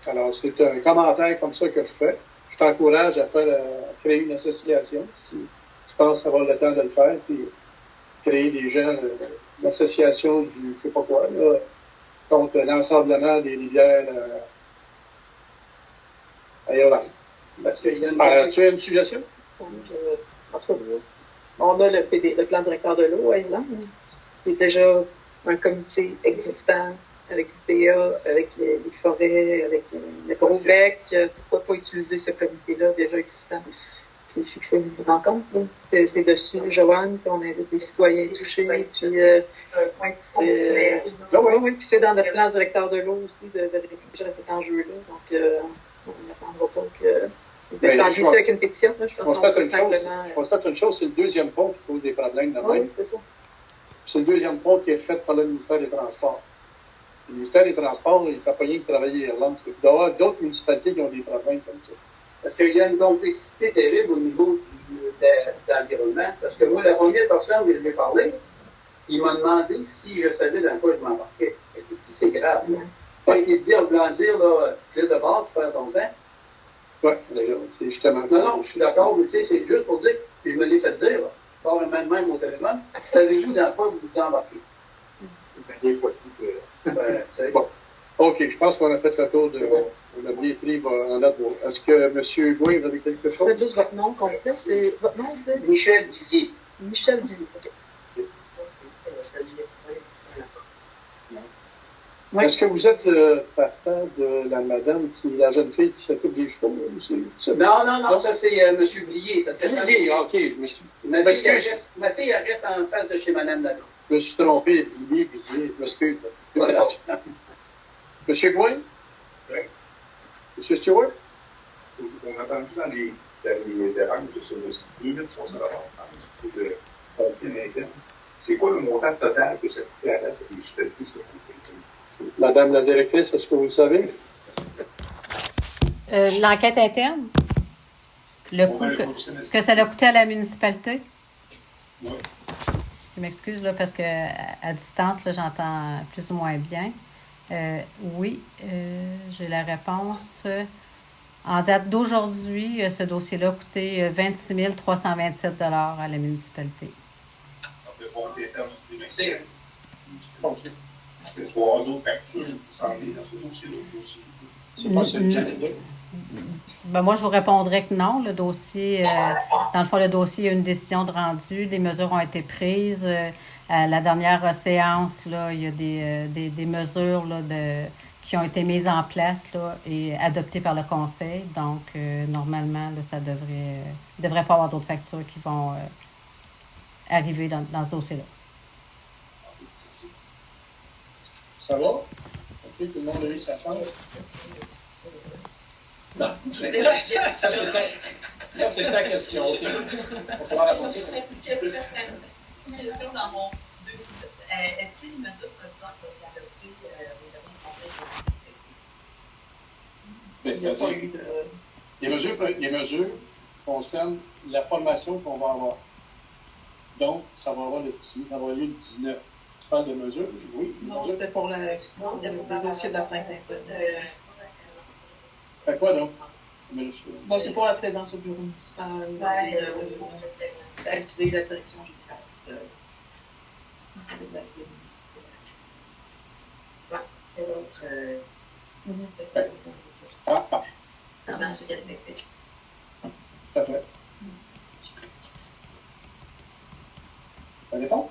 Alors, c'est un commentaire comme ça que je fais. Je t'encourage à créer une association, si tu penses avoir le temps de le faire, puis créer des gens, l'association du, je sais pas quoi, là, contre l'ensemblement des rivières à Irlande. Parce qu'il y a tu as une suggestion? En tout cas, on a le plan directeur de l'eau à Irlande, qui est déjà un comité existant avec l'UPA, avec les forêts, avec le gros bec. Pourquoi pas utiliser ce comité-là déjà existant? Puis fixer une rencontre. C'est dessus, Joanne, puis on invite des citoyens touchés. Puis puis c'est dans le plan directeur de l'eau aussi de réfléchir à cet enjeu-là. Donc, on n'attendra pas que... Je avec une pétition. Là, je constate une chose, c'est le deuxième pont qui pose des problèmes de même. Oui, c'est ça. C'est le deuxième pont qui est fait par le ministère des Transports. Le ministère des Transports, il ne fait pas rien que travailler à Irlande. Il doit y avoir d'autres municipalités qui ont des problèmes comme ça. Parce qu'il y a une complexité terrible au niveau de la l'environnement. Parce que moi, la première personne que je lui ai parlé, il m'a demandé si je savais dans quoi je m'embarquais. Si c'est grave. Quand il dit, en voulant dire, là, de bord, tu perds ton temps. Oui, d'ailleurs, c'est justement. Non, je suis d'accord, mais tu sais, c'est juste pour dire, puis je me l'ai fait dire, par même au téléphone, savez-vous dans quoi vous vous embarquez? Bon. OK, je pense qu'on a fait le tour de. On a bien pris en date. Est-ce que M. Gouin, vous avez quelque chose? Faites juste votre nom complet. C'est votre nom, c'est Michel Bizier. Michel Bizier. OK. Oui. Est-ce que vous êtes partant de la madame, la jeune fille qui s'occupe des chevaux? Non, ça c'est M. Blier. Ça, c'est Blier, OK, je me suis... Ma fille, elle reste en face de chez Mme Nadeau. Je me suis trompé, Blier, je m'excuse. Voilà. Monsieur Gouin? Oui. Monsieur Stewart? On a entendu dans les déranges de ce dossier, 2300 pour le conflit interne. C'est quoi le montant total que ça coûte à date de municipalité, ce conflit? Madame la directrice, est-ce que vous le savez? L'enquête interne? Le coût ce que ça a coûté à la municipalité? Oui. Je m'excuse là, parce qu'à distance, là, j'entends plus ou moins bien. Oui, j'ai la réponse. En date d'aujourd'hui, ce dossier-là a coûté 26 327 $ à la municipalité. Le conflit interne, c'est il faut avoir d'autres factures pour s'en aller dans ce dossier-là aussi. C'est pas celui Ben moi, je vous répondrai que non. Le dossier, dans le fond, le dossier, il y a une décision de rendu. Les mesures ont été prises. À la dernière séance, là, il y a des mesures là, qui ont été mises en place là, et adoptées par le conseil. Donc, normalement, là, ça devrait pas avoir d'autres factures qui vont arriver dans ce dossier-là. Ça va? OK, tout le monde a eu sa chance. Non, ça c'est ta question. Okay. On pourra la poser. Est-ce que les mesures provisoires ont été adoptées au dernier conseil? Les mesures concernent la formation qu'on va avoir. Donc, ça va avoir lieu le 19. Tu parles de mesures? Oui. Non, c'était pour le dossier de la plainte. Fait quoi donc? Bon, c'est pour la présence au bureau municipal. D'activer la direction générale. Parfait. Ça dépend?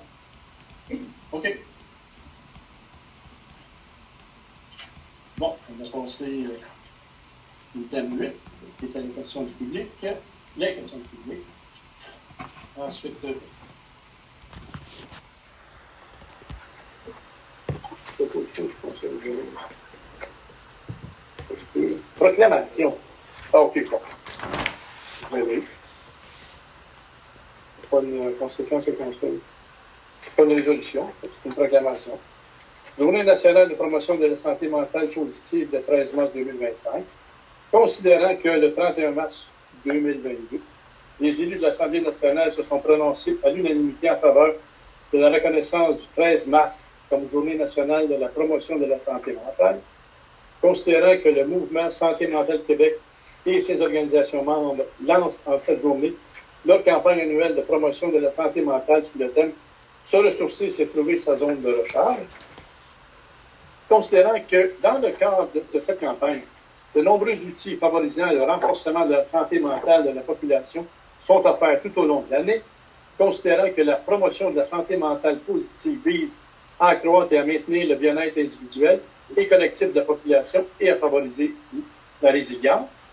OK. Bon, on va passer au thème 8, qui était les questions du public. Les questions du public. Ensuite, proclamation. Ah, OK, bon. Vas-y. Pas une conséquence au conseil. Pas de résolution, c'est une proclamation. Journée nationale de promotion de la santé mentale positive le 13 mars 2025. Considérant que le 31 mars 2022, les élus de l'Assemblée nationale se sont prononcés à l'unanimité en faveur de la reconnaissance du 13 mars comme Journée nationale de la promotion de la santé mentale, considérant que le mouvement Santé mentale Québec et ses organisations membres lancent en cette journée leur campagne annuelle de promotion de la santé mentale sous le thème « Se ressourcer, c'est trouver sa zone de recharge », considérant que dans le cadre de cette campagne, de nombreux outils favorisant le renforcement de la santé mentale de la population sont offerts tout au long de l'année, considérant que la promotion de la santé mentale positive vise à accroître et à maintenir le bien-être individuel et collectif de la population et à favoriser la résilience,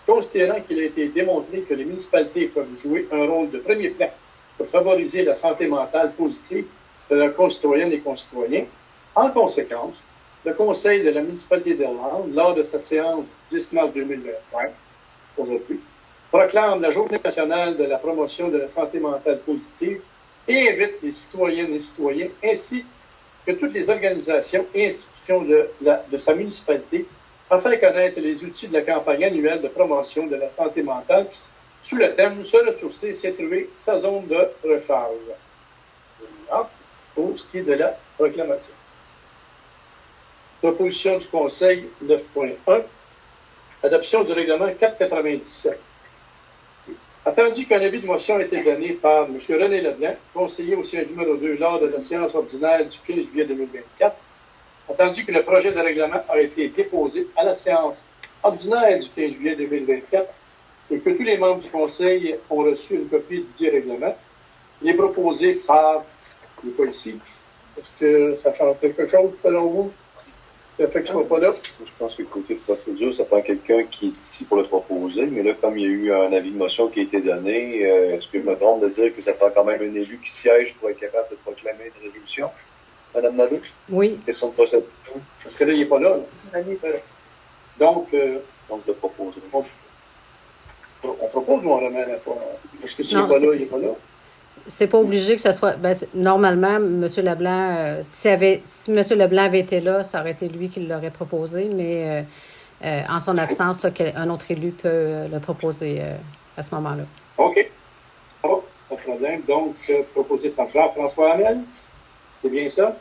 considérant qu'il a été démontré que les municipalités peuvent jouer un rôle de premier plan pour favoriser la santé mentale positive de leurs concitoyennes et concitoyens. En conséquence, le Conseil de la municipalité d'Irlande, lors de sa séance du 10 mars 2025, aujourd'hui, proclame la Journée nationale de la promotion de la santé mentale positive et invite les citoyennes et citoyens ainsi que toutes les organisations et institutions de sa municipalité à faire connaître les outils de la campagne annuelle de promotion de la santé mentale sous le thème « Se ressourcer, c'est trouver sa zone de recharge ». Pour ce qui est de la proclamation. Proposition du Conseil 9.1. Adoption du règlement 497. Attendu qu'un avis de motion a été donné par M. René Leblanc, conseiller au siège numéro 2 lors de la séance ordinaire du 15 juillet 2024, attendu que le projet de règlement a été déposé à la séance ordinaire du 15 juillet 2024 et que tous les membres du Conseil ont reçu une copie du règlement, il est proposé par, il n'est pas ici, est-ce que ça change quelque chose selon vous? Le fait que je ne sois pas là? Je pense que côté de procédure, ça prend quelqu'un qui est ici pour le proposer, mais là, comme il y a eu un avis de motion qui a été donné, est-ce que je me trompe de dire que ça prend quand même un élu qui siège pour être capable de proclamer une résolution? Madame Nadeau? Oui. Question de procédure. Parce que là, il n'est pas là. Donc, de proposer. On propose ou on remet la fois? Parce que s'il n'est pas là, il n'est pas là. C'est pas obligé que ce soit. Normalement, M. Leblanc, si M. Leblanc avait été là, ça aurait été lui qui l'aurait proposé, mais en son absence, un autre élu peut le proposer à ce moment-là. OK. Pas de problème. Donc, proposé par Jean-François Hamel. C'est bien ça?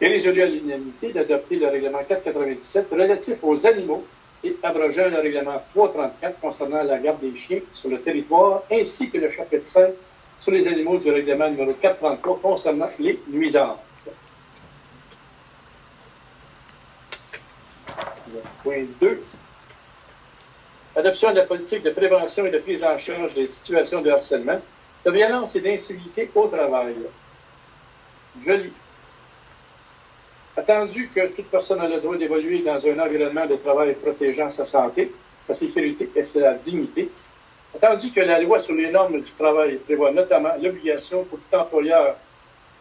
Et résolu à l'unanimité d'adopter le règlement 497 relatif aux animaux et abrogeant le règlement 334 concernant la garde des chiens sur le territoire, ainsi que le chapitre 5 sur les animaux du règlement numéro 433 concernant les nuisances. Point 2. Adoption de la politique de prévention et de prise en charge des situations de harcèlement, de violence et d'incivilité au travail. Je lis. Attendu que toute personne a le droit d'évoluer dans un environnement de travail protégeant sa santé, sa sécurité et sa dignité, attendu que la loi sur les normes du travail prévoit notamment l'obligation pour tout employeur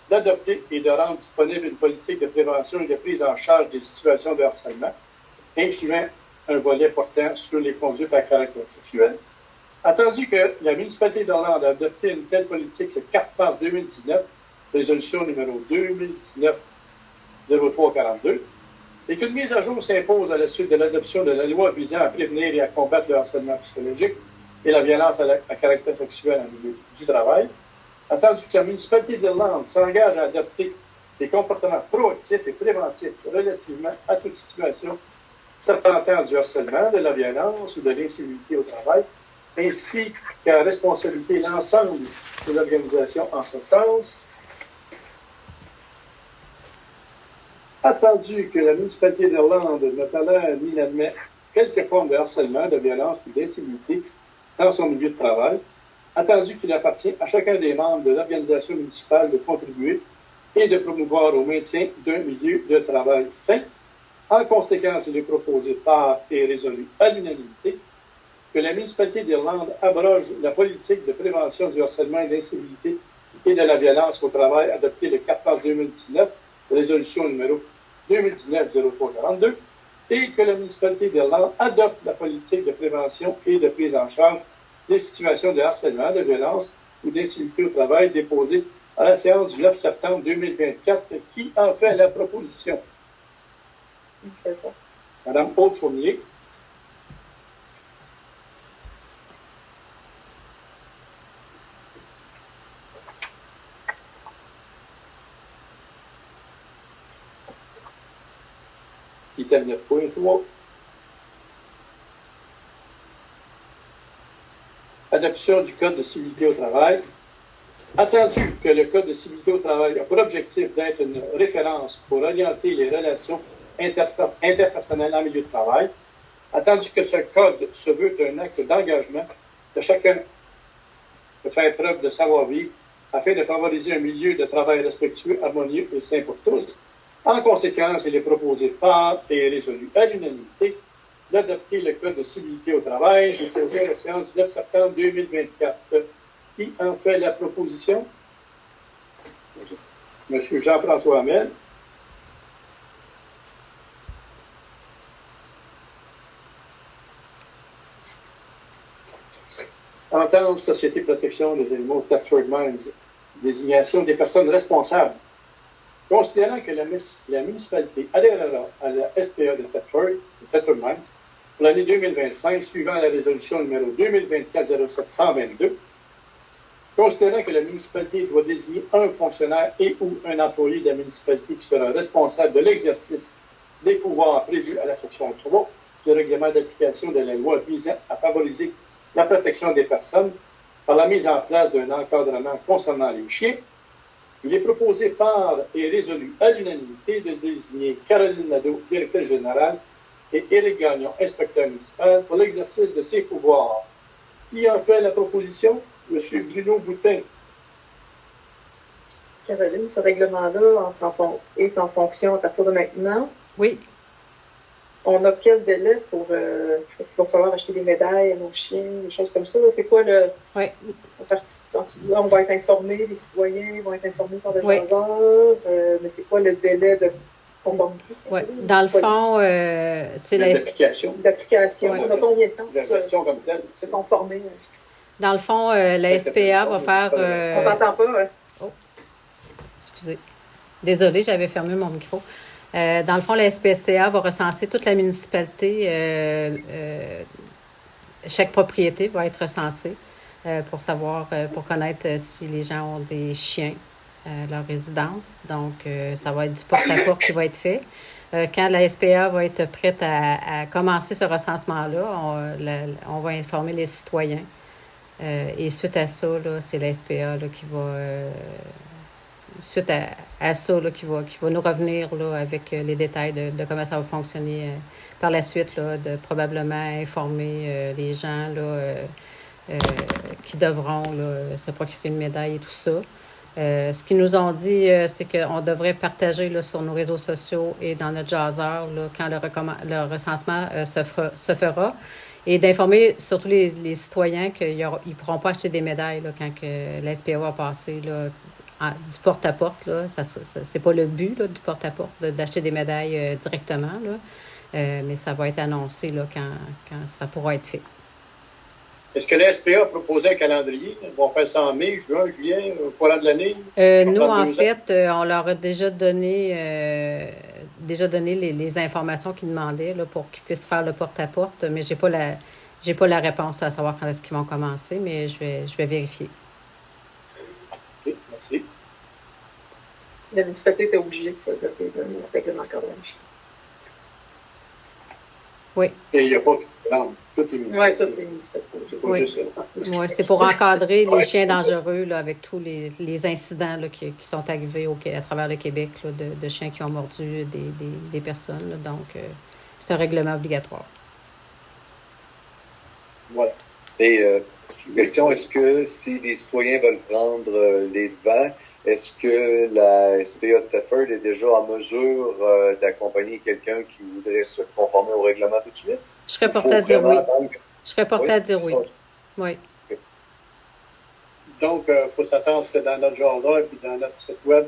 d'adopter et de rendre disponible une politique de prévention et de prise en charge des situations de harcèlement, incluant un volet portant sur les conduites à caractère sexuel, attendu que la municipalité d'Orlande a adopté une telle politique le 4 mars 2019, résolution numéro 2019-0342, et qu'une mise à jour s'impose à la suite de l'adoption de la loi visant à prévenir et à combattre le harcèlement psychologique et la violence à caractère sexuel en milieu du travail, attendu que la municipalité d'Irlande s'engage à adopter des comportements proactifs et préventifs relativement à toute situation s'apparentant du harcèlement, de la violence ou de l'incivilité au travail, ainsi qu'à responsabiliser l'ensemble des organisations en ce sens. Attendu que la municipalité d'Irlande ne tolère ni n'admet quelque forme de harcèlement, de violence ou d'incivilité dans son milieu de travail, attendu qu'il appartient à chacun des membres de l'organisation municipale de contribuer et de promouvoir au maintien d'un milieu de travail sain. En conséquence, il est proposé par et résolu à l'unanimité que la municipalité d'Irlande abroge la politique de prévention du harcèlement et de l'incivilité et de la violence au travail adoptée le 4 mars 2019, résolution numéro 2019-0342, et que la municipalité d'Irlande adopte la politique de prévention et de prise en charge des situations de harcèlement, de violence ou d'incivilité au travail déposée à la séance du 9 septembre 2024, qui en fait la proposition. Madame Aude-Fournier. Item 9.3. Adoption du Code de civilité au travail. Attendu que le Code de civilité au travail a pour objectif d'être une référence pour orienter les relations interpersonnelles en milieu de travail, attendu que ce Code se veut un acte d'engagement de chacun de faire preuve de savoir-vivre afin de favoriser un milieu de travail respectueux, harmonieux et sain pour tous. En conséquence, il est proposé par et résolu à l'unanimité d'adopter le Code de civilité au travail déposé à la séance du 9 septembre 2024. Qui en fait la proposition? Monsieur Jean-François Hamel. Entente Société Protection des animaux Thetford Mines, désignation des personnes responsables. Considérant que la municipalité adhérera à la SPA de Thetford Mines, pour l'année 2025, suivant la résolution numéro 2024-07-122, considérant que la municipalité doit désigner un fonctionnaire et ou un employé de la municipalité qui sera responsable de l'exercice des pouvoirs prévus à la section 3 du règlement d'application de la loi visant à favoriser la protection des personnes par la mise en place d'un encadrement concernant les chiens, il est proposé par et résolu à l'unanimité de désigner Caroline Nadeau, directrice générale, et Éric Gagnon, inspecteur municipal, pour l'exercice de ses pouvoirs. Qui a fait la proposition? M. Bruno Boutin. Caroline, ce règlement-là est en fonction à partir de maintenant. Oui. On a quel délai pour... est-ce qu'il va falloir acheter des médailles à nos chiens, des choses comme ça? C'est quoi le... Oui. On va être informés, les citoyens vont être informés par des jaseurs, mais c'est quoi le délai de conformité? Oui. Dans le fond, c'est l'application. L'application. On a combien de temps? La gestion comme telle. Se conformer. Dans le fond, la SPA va faire... On n'entend pas, hein? Oh, excusez. Désolée, j'avais fermé mon micro. Dans le fond, la SPCA va recenser toute la municipalité. Chaque propriété va être recensée pour savoir, pour connaître si les gens ont des chiens à leur résidence. Donc, ça va être du porte-à-porte qui va être fait. Quand la SPA va être prête à commencer ce recensement-là, on va informer les citoyens. Et suite à ça, là, c'est la SPA là, qui va... suite à ça, là, qui va nous revenir là, avec les détails de comment ça va fonctionner par la suite, là, de probablement informer les gens là, qui devront là, se procurer une médaille et tout ça. Ce qu'ils nous ont dit, c'est qu'on devrait partager là, sur nos réseaux sociaux et dans notre jaseur là, quand le recensement se fera. Et d'informer surtout les citoyens qu'ils ne pourront pas acheter des médailles là, quand que la SPA va passer là, du porte-à-porte. Là, c'est pas le but là, du porte-à-porte d'acheter des médailles directement, là, mais ça va être annoncé là, quand ça pourra être fait. Est-ce que la SPA a proposé un calendrier? Ils vont faire ça en mai, juin, juillet, au courant de l'année? Nous, en fait, on leur a déjà donné les informations qu'ils demandaient là, pour qu'ils puissent faire le porte-à-porte, mais j'ai pas la réponse à savoir quand est-ce qu'ils vont commencer, mais je vais vérifier. OK, merci. La municipalité était obligée de se doter d'un règlement d'encadrement. Oui. Et il n'y a pas de toutes les municipalités. Oui, toutes les municipalités. C'est pas juste ça. Oui, c'est pour encadrer les chiens dangereux là, avec tous les incidents là, qui sont arrivés à travers le Québec là, de chiens qui ont mordu des personnes. Là. Donc, c'est un règlement obligatoire. Voilà. Et question, est-ce que si les citoyens veulent prendre les devants, est-ce que la SPA de Thetford est déjà en mesure d'accompagner quelqu'un qui voudrait se conformer au règlement tout de suite? Je serais portée à dire oui. Je serais portée à dire oui. Oui. Okay. Donc, il faut s'attendre que dans notre journal et puis dans notre site web,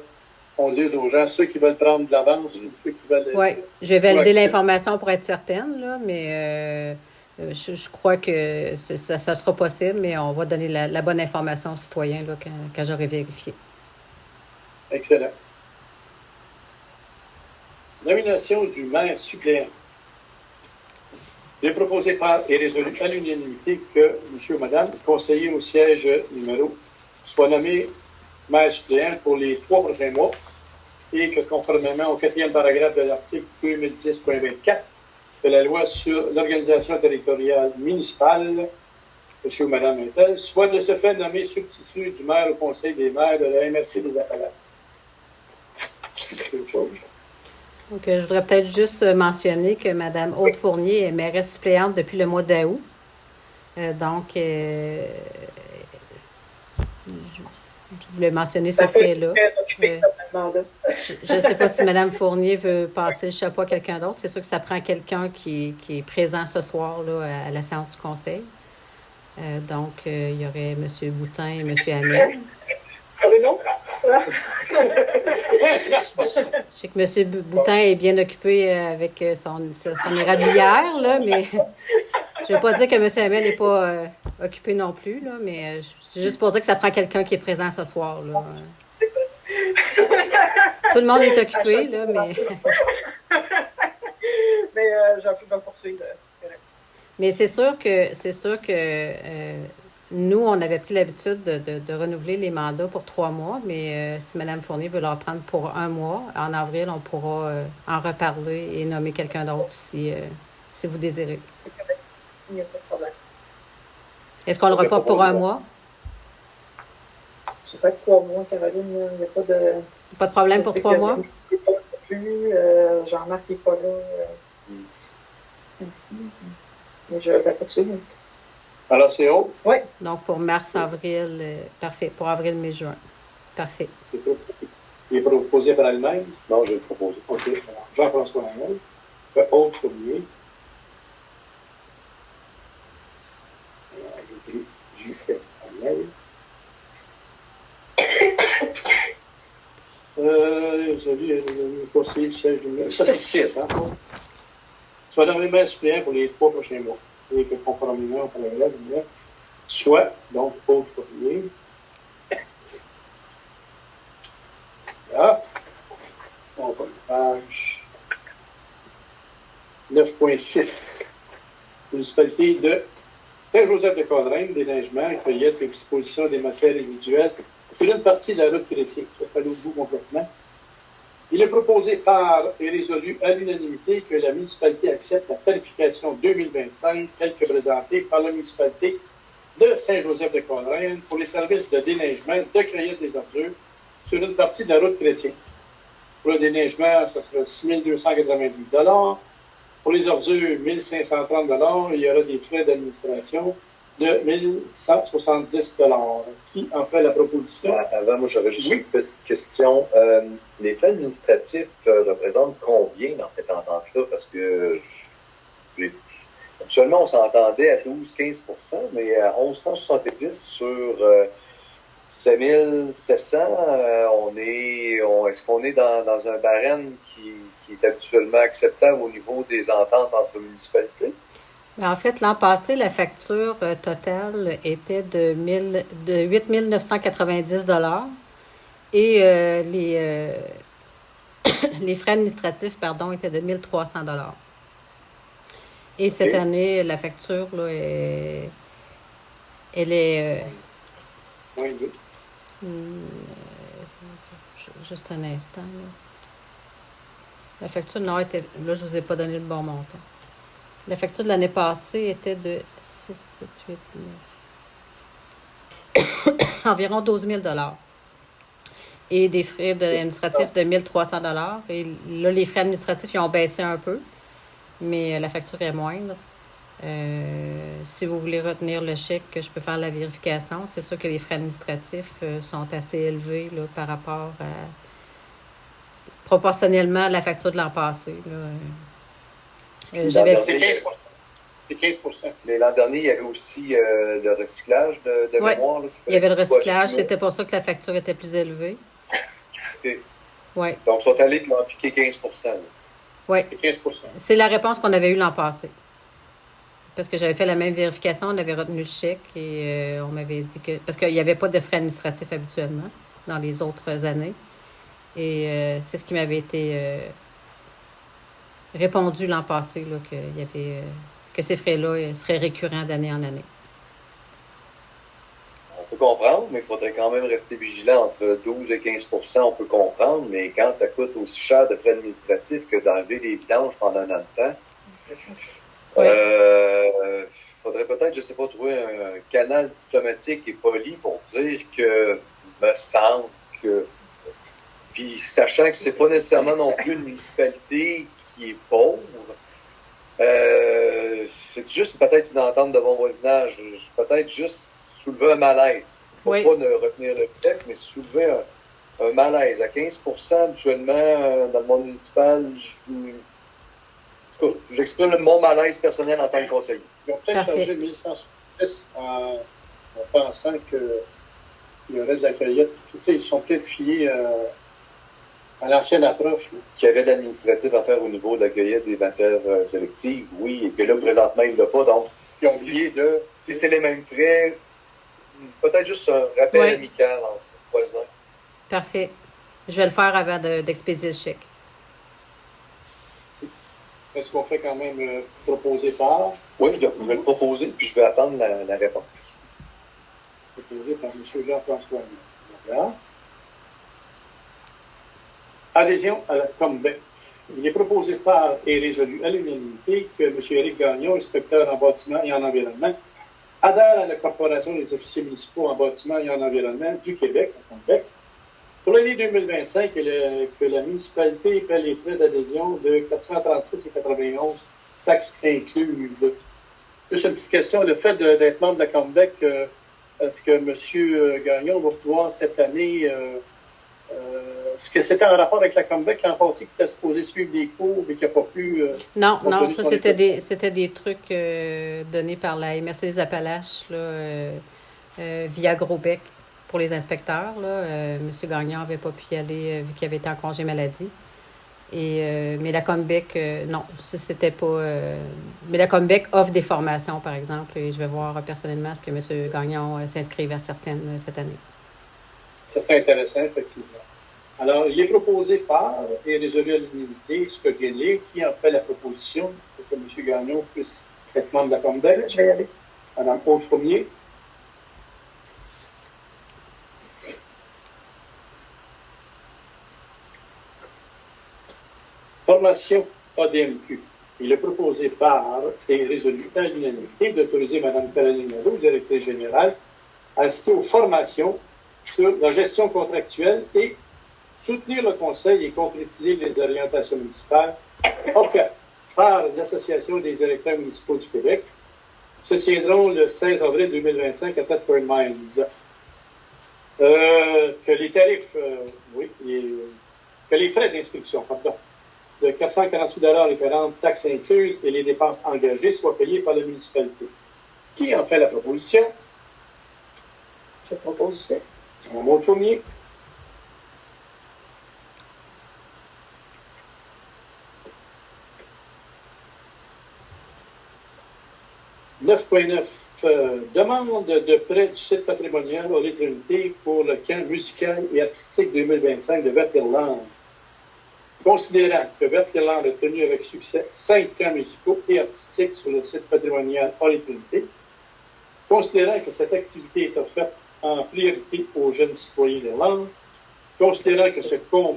on dise aux gens, ceux qui veulent prendre de l'avance, ceux qui veulent... Oui, je vais valider l'information pour être certaine, là, mais je crois que ça sera possible, mais on va donner la bonne information aux citoyens là, quand j'aurai vérifié. Excellent. Nomination du maire suppléant. Il est proposé par et résolu à l'unanimité que monsieur ou madame, conseiller au siège numéro, soit nommé maire suppléant pour les 3 prochains mois et que conformément au 4e paragraphe de l'article 2010.24 de la loi sur l'organisation territoriale municipale, monsieur ou madame Intel, soit de ce fait nommé substitut du maire au conseil des maires de la MRC des Appalaches. Donc, je voudrais peut-être juste mentionner que Mme Aude Fournier est mairesse suppléante depuis le mois d'août. Donc, je voulais mentionner ce fait-là. Je ne sais pas si Mme Fournier veut passer le chapeau à quelqu'un d'autre. C'est sûr que ça prend quelqu'un qui est présent ce soir là, à la séance du conseil. Donc, il y aurait M. Boutin et M. Hamel. Je sais que M. Boutin est bien occupé avec son érablière, là, mais je ne veux pas dire que M. Hamel n'est pas occupé non plus, là, mais c'est juste pour dire que ça prend quelqu'un qui est présent ce soir. Là. Tout le monde est occupé, là, mais... Mais j'en fais pas poursuivre. Mais c'est sûr que nous, on avait pris l'habitude de renouveler les mandats pour 3 mois, mais si Mme Fournier veut leur prendre pour 1 mois, en avril, on pourra en reparler et nommer quelqu'un d'autre si vous désirez. Il n'y a pas de problème. Est-ce qu'on le reporte pour 1 mois? C'est pas 3 mois, Caroline. Il n'y a pas de... Pas de problème pour 3 mois? Plus, Jean-Marc n'est pas là. Ainsi. Mais je vais pas de suite. Alors, c'est haut? Oui. Donc, pour mars, avril, parfait. Pour avril, mai, juin. Parfait. Il est proposé par elle-même? Non, je vais le proposer. OK. Alors, Jean-François Hamel. Autre premier. Alors, j'écris J.F. Hamel. Ça, c'est 6, hein? Tu vas donner main suppléant pour les 3 prochains mois. Et que conformément au paragraphe, soit, donc, autre premier. Là, on va page 9.6. Municipalité de Saint-Joseph-de-Caudrène, déneigement, cueillette et exposition des matières résiduelles sur une partie de la route critique. Ça fait l'autre bout complètement. Il est proposé par et résolu à l'unanimité que la municipalité accepte la tarification 2025 telle que présentée par la municipalité de Saint-Joseph-de-Caudrène pour les services de déneigement, de cueillette des ordures sur une partie de la route chrétienne. Pour le déneigement, ça sera 6 290 $. Pour les ordures, 1 530 $. Il y aura des frais d'administration de 1 170 $. Qui en fait la proposition? Avant, moi, j'avais juste une petite question. Les frais administratifs représentent combien dans cette entente-là? Parce que actuellement, on s'entendait à 12-15 %, mais à 1170 sur 5700, est-ce qu'on est dans un barème qui est habituellement acceptable au niveau des ententes entre municipalités? En fait, l'an passé, la facture totale était de 8 990 $ et les frais administratifs, étaient de 1 300 $. Et cette année, la facture, là, elle est... juste un instant. Là. La facture, non, était... Là, je ne vous ai pas donné le bon montant. La facture de l'année passée était de 6, 7, 8, 9... environ 12 000 $. Et des frais administratifs de 1 300 $. Et là, les frais administratifs, ils ont baissé un peu, mais la facture est moindre. Si vous voulez retenir le chèque, je peux faire la vérification. C'est sûr que les frais administratifs sont assez élevés là, par rapport à... proportionnellement à la facture de l'an passé. Là. C'est 15 C'est 15 Mais l'an dernier, il y avait aussi le recyclage de mémoire. Là, il y avait le recyclage. C'était pour ça que la facture était plus élevée. Okay. Oui. Donc, ils sont allés leur appliquer 15 Oui. C'est la réponse qu'on avait eue l'an passé. Parce que j'avais fait la même vérification, on avait retenu le chèque et on m'avait dit que... Parce qu'il n'y avait pas de frais administratifs habituellement dans les autres années. Et c'est ce qui m'avait été répondu l'an passé, là, qu'il y avait, que ces frais-là seraient récurrents d'année en année. On peut comprendre, mais il faudrait quand même rester vigilant entre 12 et 15 % on peut comprendre, mais quand ça coûte aussi cher de frais administratifs que d'enlever des vidanges pendant un an de temps, faudrait peut-être, je sais pas, trouver un canal diplomatique et poli pour dire que me semble que, puis sachant que c'est pas nécessairement non plus une municipalité qui est pauvre, c'est juste peut-être une entente de bon voisinage, peut-être juste soulever un malaise. Faut pas ne retenir le chèque, mais soulever un malaise. À 15 % habituellement, dans le monde municipal, j'exprime mon malaise personnel en tant que conseiller. Ils ont peut-être changé 1110 en pensant qu'il y aurait de la cueillette. Ils sont peut-être fiés à l'ancienne approche. Qu'il y avait de l'administratif à faire au niveau de la cueillette des matières sélectives, oui, et que là, présentement, il ne l'a pas. Donc, ils ont oublié de... Si c'est les mêmes frais, peut-être juste un rappel amical entre voisins. Parfait. Je vais le faire avant d'expédier le chèque. Est-ce qu'on fait quand même proposer par? Oui, je vais le proposer, puis je vais attendre la réponse. Proposé par M. Jean-François Voilà. Adhésion à la COMBEC. Il est proposé par et résolu à l'unanimité que M. Éric Gagnon, inspecteur en bâtiment et en environnement, adhère à la Corporation des officiers municipaux en bâtiment et en environnement du Québec, la COMBEC, pour l'année 2025, que la municipalité paie les frais d'adhésion de 436,91 taxes incluses. Juste une petite question, le fait d'être membre de la COMBEC, est-ce que M. Gagnon va pouvoir cette année, est-ce que c'était en rapport avec la COMBEC l'an passé qui était supposé suivre des cours mais qui n'a pas pu... Non, ça c'était des trucs donnés par la MRC des Appalaches via Grobec pour les inspecteurs. M. Gagnon n'avait pas pu y aller vu qu'il avait été en congé maladie. Mais la COMBEC, non, c'était pas... mais la COMBEC offre des formations, par exemple, et je vais voir personnellement ce que M. Gagnon s'inscrive à certaines cette année. Ça serait intéressant, effectivement. Alors, il est proposé par et résolu à l'unanimité, ce que je viens de lire, qui en fait la proposition pour que M. Gagnon puisse être membre de la COMBEC. Je vais y aller. Madame Paul Fournier. Formation ADMQ. Il est proposé par et résolu à l'unanimité d'autoriser Mme Caroline Nadeau, directrice générale, à assister aux formations sur la gestion contractuelle et soutenir le Conseil et concrétiser les orientations municipales offertes par l'Association des directeurs municipaux du Québec. Se tiendront le 16 avril 2025 à Thetford Mines. Que les tarifs, que les frais d'inscription, de 448,40 taxes incluses et les dépenses engagées soient payées par la municipalité. Qui en fait la proposition? Je propose aussi. Maud Fournier. Demande de prêt du site patrimonial au Trinité pour le camp musical et artistique 2025 de Vertirland. Considérant que Vertirland a tenu avec succès 5 camps musicaux et artistiques sur le site patrimonial Holy Trinity, considérant que cette activité est offerte en priorité aux jeunes citoyens d'Irlande, considérant que ce camp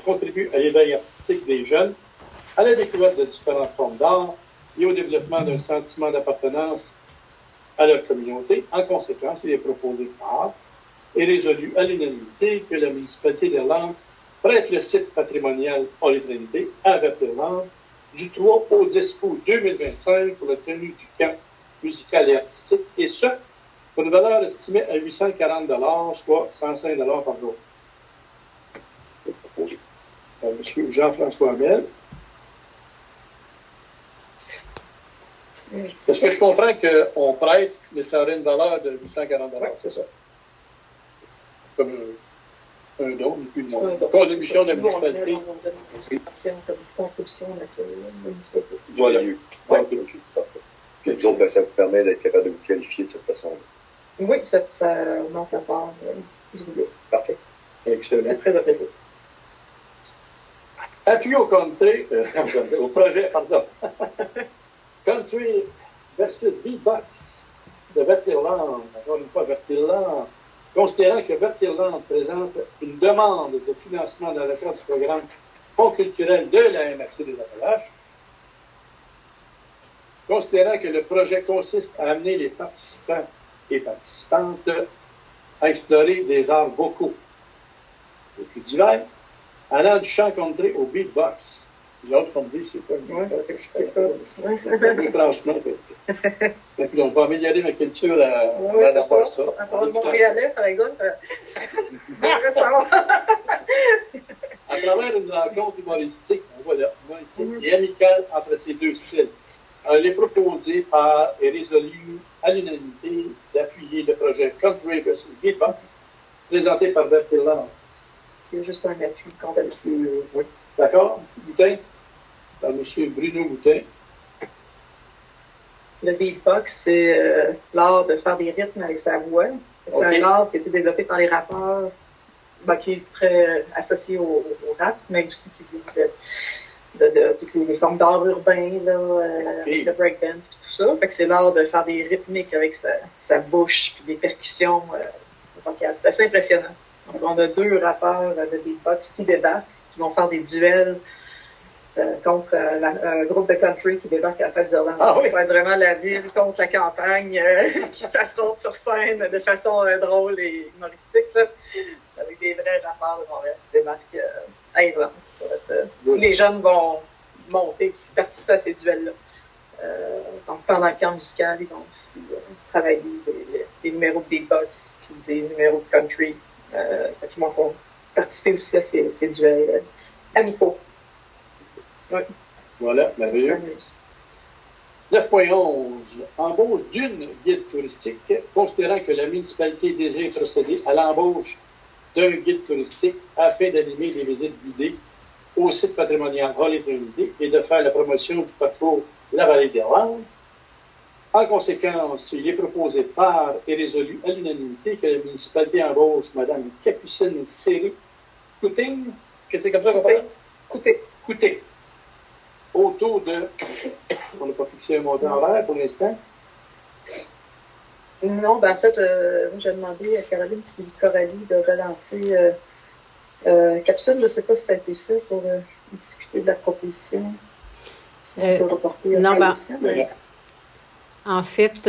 contribue à l'éveil artistique des jeunes, à la découverte de différentes formes d'art et au développement d'un sentiment d'appartenance à leur communauté. En conséquence, il est proposé par et résolu à l'unanimité que la municipalité d'Irlande prête le site patrimonial Holy Trinity à Vertirland du 3 au 10 août 2025 pour la tenue du camp musical et artistique, et ce, pour une valeur estimée à 840 $, soit 105 $ par jour. C'est proposé par M. Jean-François Hamel. Est-ce que je comprends qu'on prête, mais ça aurait une valeur de 840 $? Oui, c'est ça. Comme un don, ni plus de moins. Contribution de la municipalité. Comme contribution naturelle municipalité. Voilà. Puis nous autres, ça vous permet d'être capable de vous qualifier de cette façon-là. Oui, ça monte la part du groupe. Parfait. Excellent. C'est très apprécié. Appui au projet, Country versus Beatbox de Vertirland. Encore une fois, Vertirland. Considérant que Vertirland présente une demande de financement dans le cadre du programme Fonds culturel de la MRC des Appalaches, considérant que le projet consiste à amener les participants et participantes à explorer des arts vocaux les plus divers, allant du chant country au beatbox. L'autre, on me dit, c'est quoi? C'est ça. Oui, franchement. Donc, on va améliorer ma culture à avoir ça. À part le Montréalais, par exemple, ça ressort. À travers une rencontre humoristique, et amicale entre ces deux styles, elle est proposée par et résolue à l'unanimité d'appuyer le projet Country vs. Beatbox, présenté par Vertirland. C'est juste un appui contre le oui. D'accord? Boutin? Par M. Bruno Boutin. Le beatbox, c'est l'art de faire des rythmes avec sa voix. C'est un art qui a été développé par les rappeurs, qui est très associé au rap, mais aussi qui de toutes les formes d'art urbain, de breakdance et tout ça. Fait que c'est l'art de faire des rythmiques avec sa bouche puis des percussions vocales. C'est assez impressionnant. Donc, on a 2 rappeurs de beatbox qui débattent, qui vont faire des duels contre un groupe de country qui débarque à la fête d'Irlande. Ah, oui. Ça va être vraiment la ville contre la campagne qui s'affrontent sur scène de façon drôle et humoristique, là, avec des vrais rappeurs de Montréal qui débarquent à Irlande. Les jeunes vont monter aussi, participer à ces duels-là. Donc, pendant le camp musical, ils vont aussi travailler des numéros de beatbox puis des numéros de country. Ils vont participer aussi à ces duels amicaux. Oui. Voilà, merveilleux. 9.11. Embauche d'une guide touristique. Considérant que la municipalité désire procéder à l'embauche d'un guide touristique afin d'animer des visites guidées au site patrimonial Hall-et-Trinité et de faire la promotion du parcours La Vallée d'Irlande. En conséquence, il est proposé par et résolu à l'unanimité que la municipalité embauche Mme Capucine Séré-Couting. Qu'est-ce que c'est comme ça qu'on parle? Couté. Au taux de... On n'a pas fixé un montant en vert pour l'instant. Non, en fait, j'ai demandé à Caroline et Coralie de relancer Capucine. Je ne sais pas si ça a été fait pour discuter de la proposition. Si on peut reporter non, mais... En fait,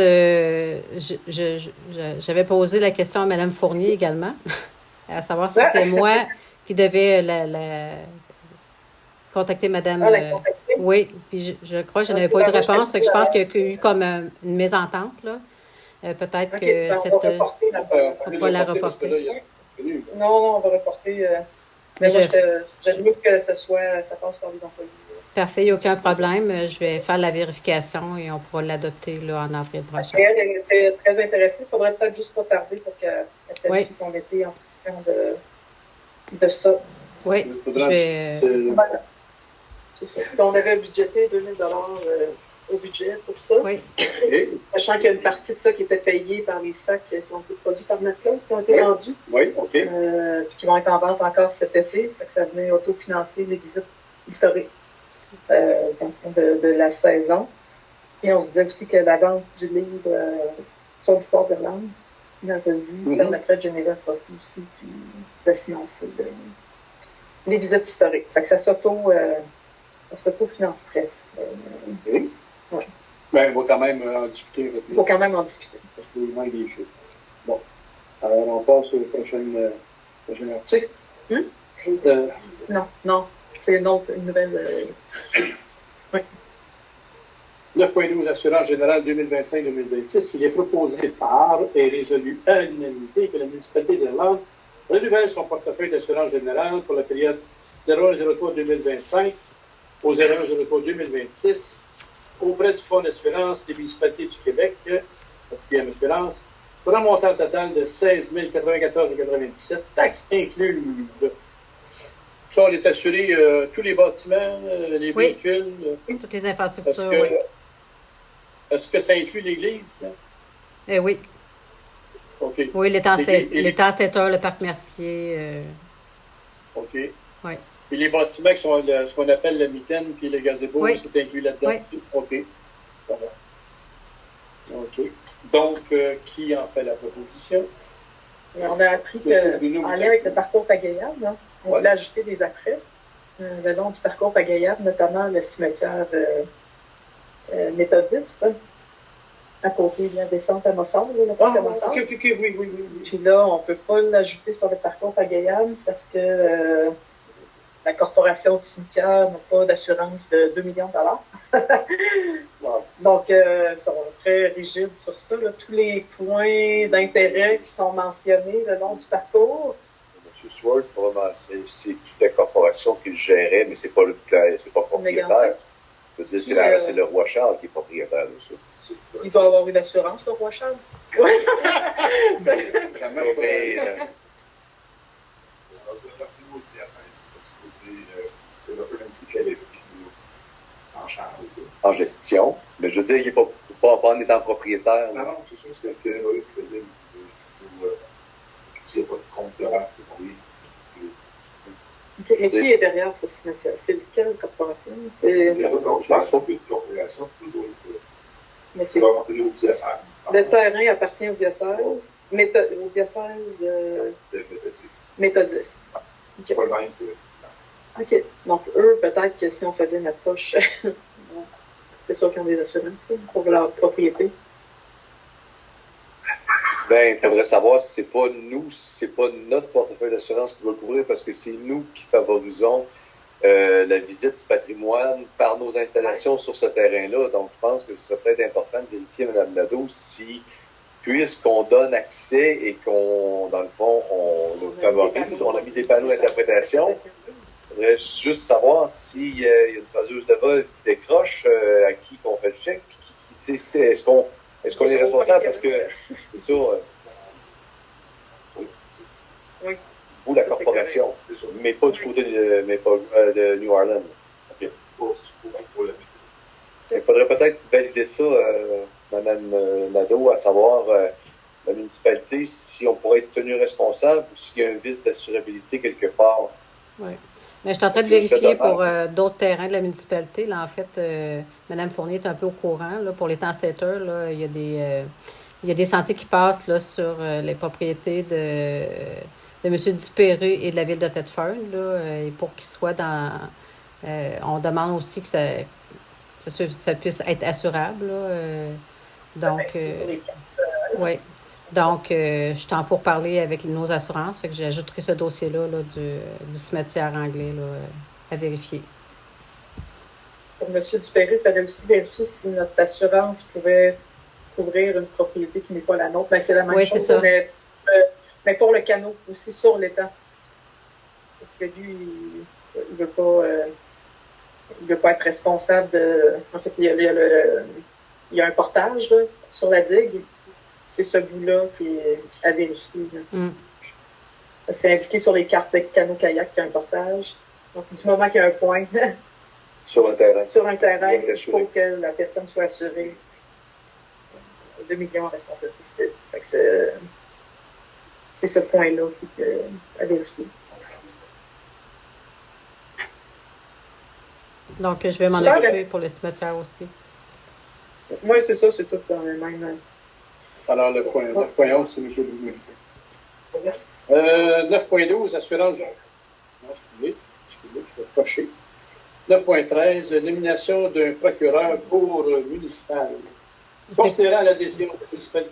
j'avais posé la question à Mme Fournier également, à savoir si c'était moi qui devais contacter Mme... oui, puis je crois que je n'avais pas eu de réponse, donc je pense qu'il y a eu comme une mésentente, là. Peut-être que cette... on va la reporter. Non, on va reporter. Mais moi, j'aime mieux que ça passe par les employés. Parfait, il n'y a aucun problème. Je vais faire la vérification et on pourra l'adopter là, en avril prochain. Elle était très intéressée. Il faudrait peut-être juste pas tarder pour qu'elle planifie son été en fonction de ça. Oui, je vais... Voilà. C'est ça. Puis on avait budgété 2 000 au budget pour ça. Oui. Sachant qu'il y a une partie de ça qui était payée par les sacs qui ont été produits par notre club, qui ont été vendus. Oui, OK. Puis qui vont être en vente encore cet été. Fait que ça venait autofinancer les visites historiques de la saison. Et on se disait aussi que la vente du livre sur l'histoire d'Irlande, la revue, permettrait de générer un profit aussi, puis de financer les visites historiques. Fait que ça s'auto-finance presque. Ouais. Ben, on va quand même en discuter. Il faut quand même en discuter. Parce qu'il manque des chiffres. Bon. Alors, on passe au prochain article. Non. C'est une nouvelle... Oui. 9.12, Assurance générale 2025-2026. Il est proposé par et résolu à l'unanimité que la municipalité d'Irlande renouvelle son portefeuille d'assurance générale pour la période 01-03-2025 au 01-03-2026 auprès du Fonds d'assurance des municipalités du Québec, quatrième assurance, pour un montant total de 16 094,97 $, taxes incluses. Ça, on est assuré tous les bâtiments, les véhicules. Toutes les infrastructures, Est-ce que ça inclut l'église? Oui. OK. Oui, l'état le parc Mercier. OK. Oui. Et les bâtiments qui sont ce qu'on appelle le mitaine puis le gazebo, c'est inclus là-dedans? Oui. OK. Ça va. OK. Donc, qui en fait la proposition? On a appris qu'en lien avec le parcours pagayable, on voulait ajouter des attraits le long du parcours pagayable, notamment le cimetière méthodiste, à côté de la descente à Mossad, OK, oui. Puis là, on ne peut pas l'ajouter sur le parcours pagayable parce que la corporation du cimetière n'a pas d'assurance de 2 millions $. Donc, ils sont très rigides sur ça. Là. Tous les points d'intérêt qui sont mentionnés le long du parcours. M. Stewart, c'est toute la corporation qui le gérait, mais c'est pas propriétaire. C'est le roi Charles qui est propriétaire de ça. Il doit avoir une assurance, le roi Charles. Oui. En gestion, mais je veux dire qu'il ne peut pas en étant propriétaire. Non, c'est sûr, c'était le qui faisait il n'y a pas de compte de rente pour lui. Okay. Mais qui est derrière ce cimetière? C'est quelle corporation? C'est... Donc, je pense pas qu'une corporation doit être... Mais c'est... au diocèse. Le terrain appartient au diocèse, au diocèse méthodiste. Okay. Pas le même que... OK. Donc, eux, peut-être que si on faisait une approche, c'est sûr qu'ils ont des assurances pour leur propriété. Ben, il faudrait savoir si c'est pas notre portefeuille d'assurance qui va le couvrir, parce que c'est nous qui favorisons la visite du patrimoine par nos installations sur ce terrain-là. Donc, je pense que ce serait peut-être important de vérifier, Mme Nadeau, si, puisqu'on donne accès et qu'on, dans le fond, on le favorise, on a mis des panneaux d'interprétation, il faudrait juste savoir s'il y a une faseuse de vol qui décroche, à qui qu'on fait le chèque, est-ce qu'on est responsable? Parce que c'est ça. Oui. Ou la corporation, mais pas du côté de New Orleans. Okay. Il faudrait peut-être valider ça, Mme Nadeau, à savoir la municipalité, si on pourrait être tenu responsable ou s'il y a un vice d'assurabilité quelque part. Oui. Mais je suis en train de vérifier pour d'autres terrains de la municipalité. Là, en fait, Mme Fournier est un peu au courant. Là, pour les Tanstater, là, il y a des sentiers qui passent là, sur les propriétés de M. Dupéry et de la ville de Thetford. Là, et pour qu'ils soient dans... on demande aussi que ça puisse être assurable. Là, donc, oui. Donc, je suis en pour parler avec nos assurances. Fait que j'ajouterai ce dossier-là là, du cimetière anglais là, à vérifier. Pour M. Dupéry, il fallait aussi vérifier si notre assurance pouvait couvrir une propriété qui n'est pas la nôtre. Ben, c'est la même chose. C'est ça. Mais pour le canot, aussi sur l'étang. Parce que lui, il ne veut pas être responsable de... En fait, il y a un portage là, sur la digue. C'est ce bout-là qui est à vérifier. C'est indiqué sur les cartes de canot-kayak qu'il y a un portage. Donc, du moment qu'il y a un point sur un terrain, il faut que la personne soit assurée 2 millions de responsabilité. Fait que c'est ce point-là qu'il est à vérifier. Donc, je vais m'en occuper pour le cimetière aussi. Oui, c'est ça, c'est tout dans le même... Alors, le point 11, c'est M. Louis. 9.12, assurance. Non, excusez, je vais cocher. 9.13, nomination d'un procureur pour municipal. Considérant l'adhésion municipale.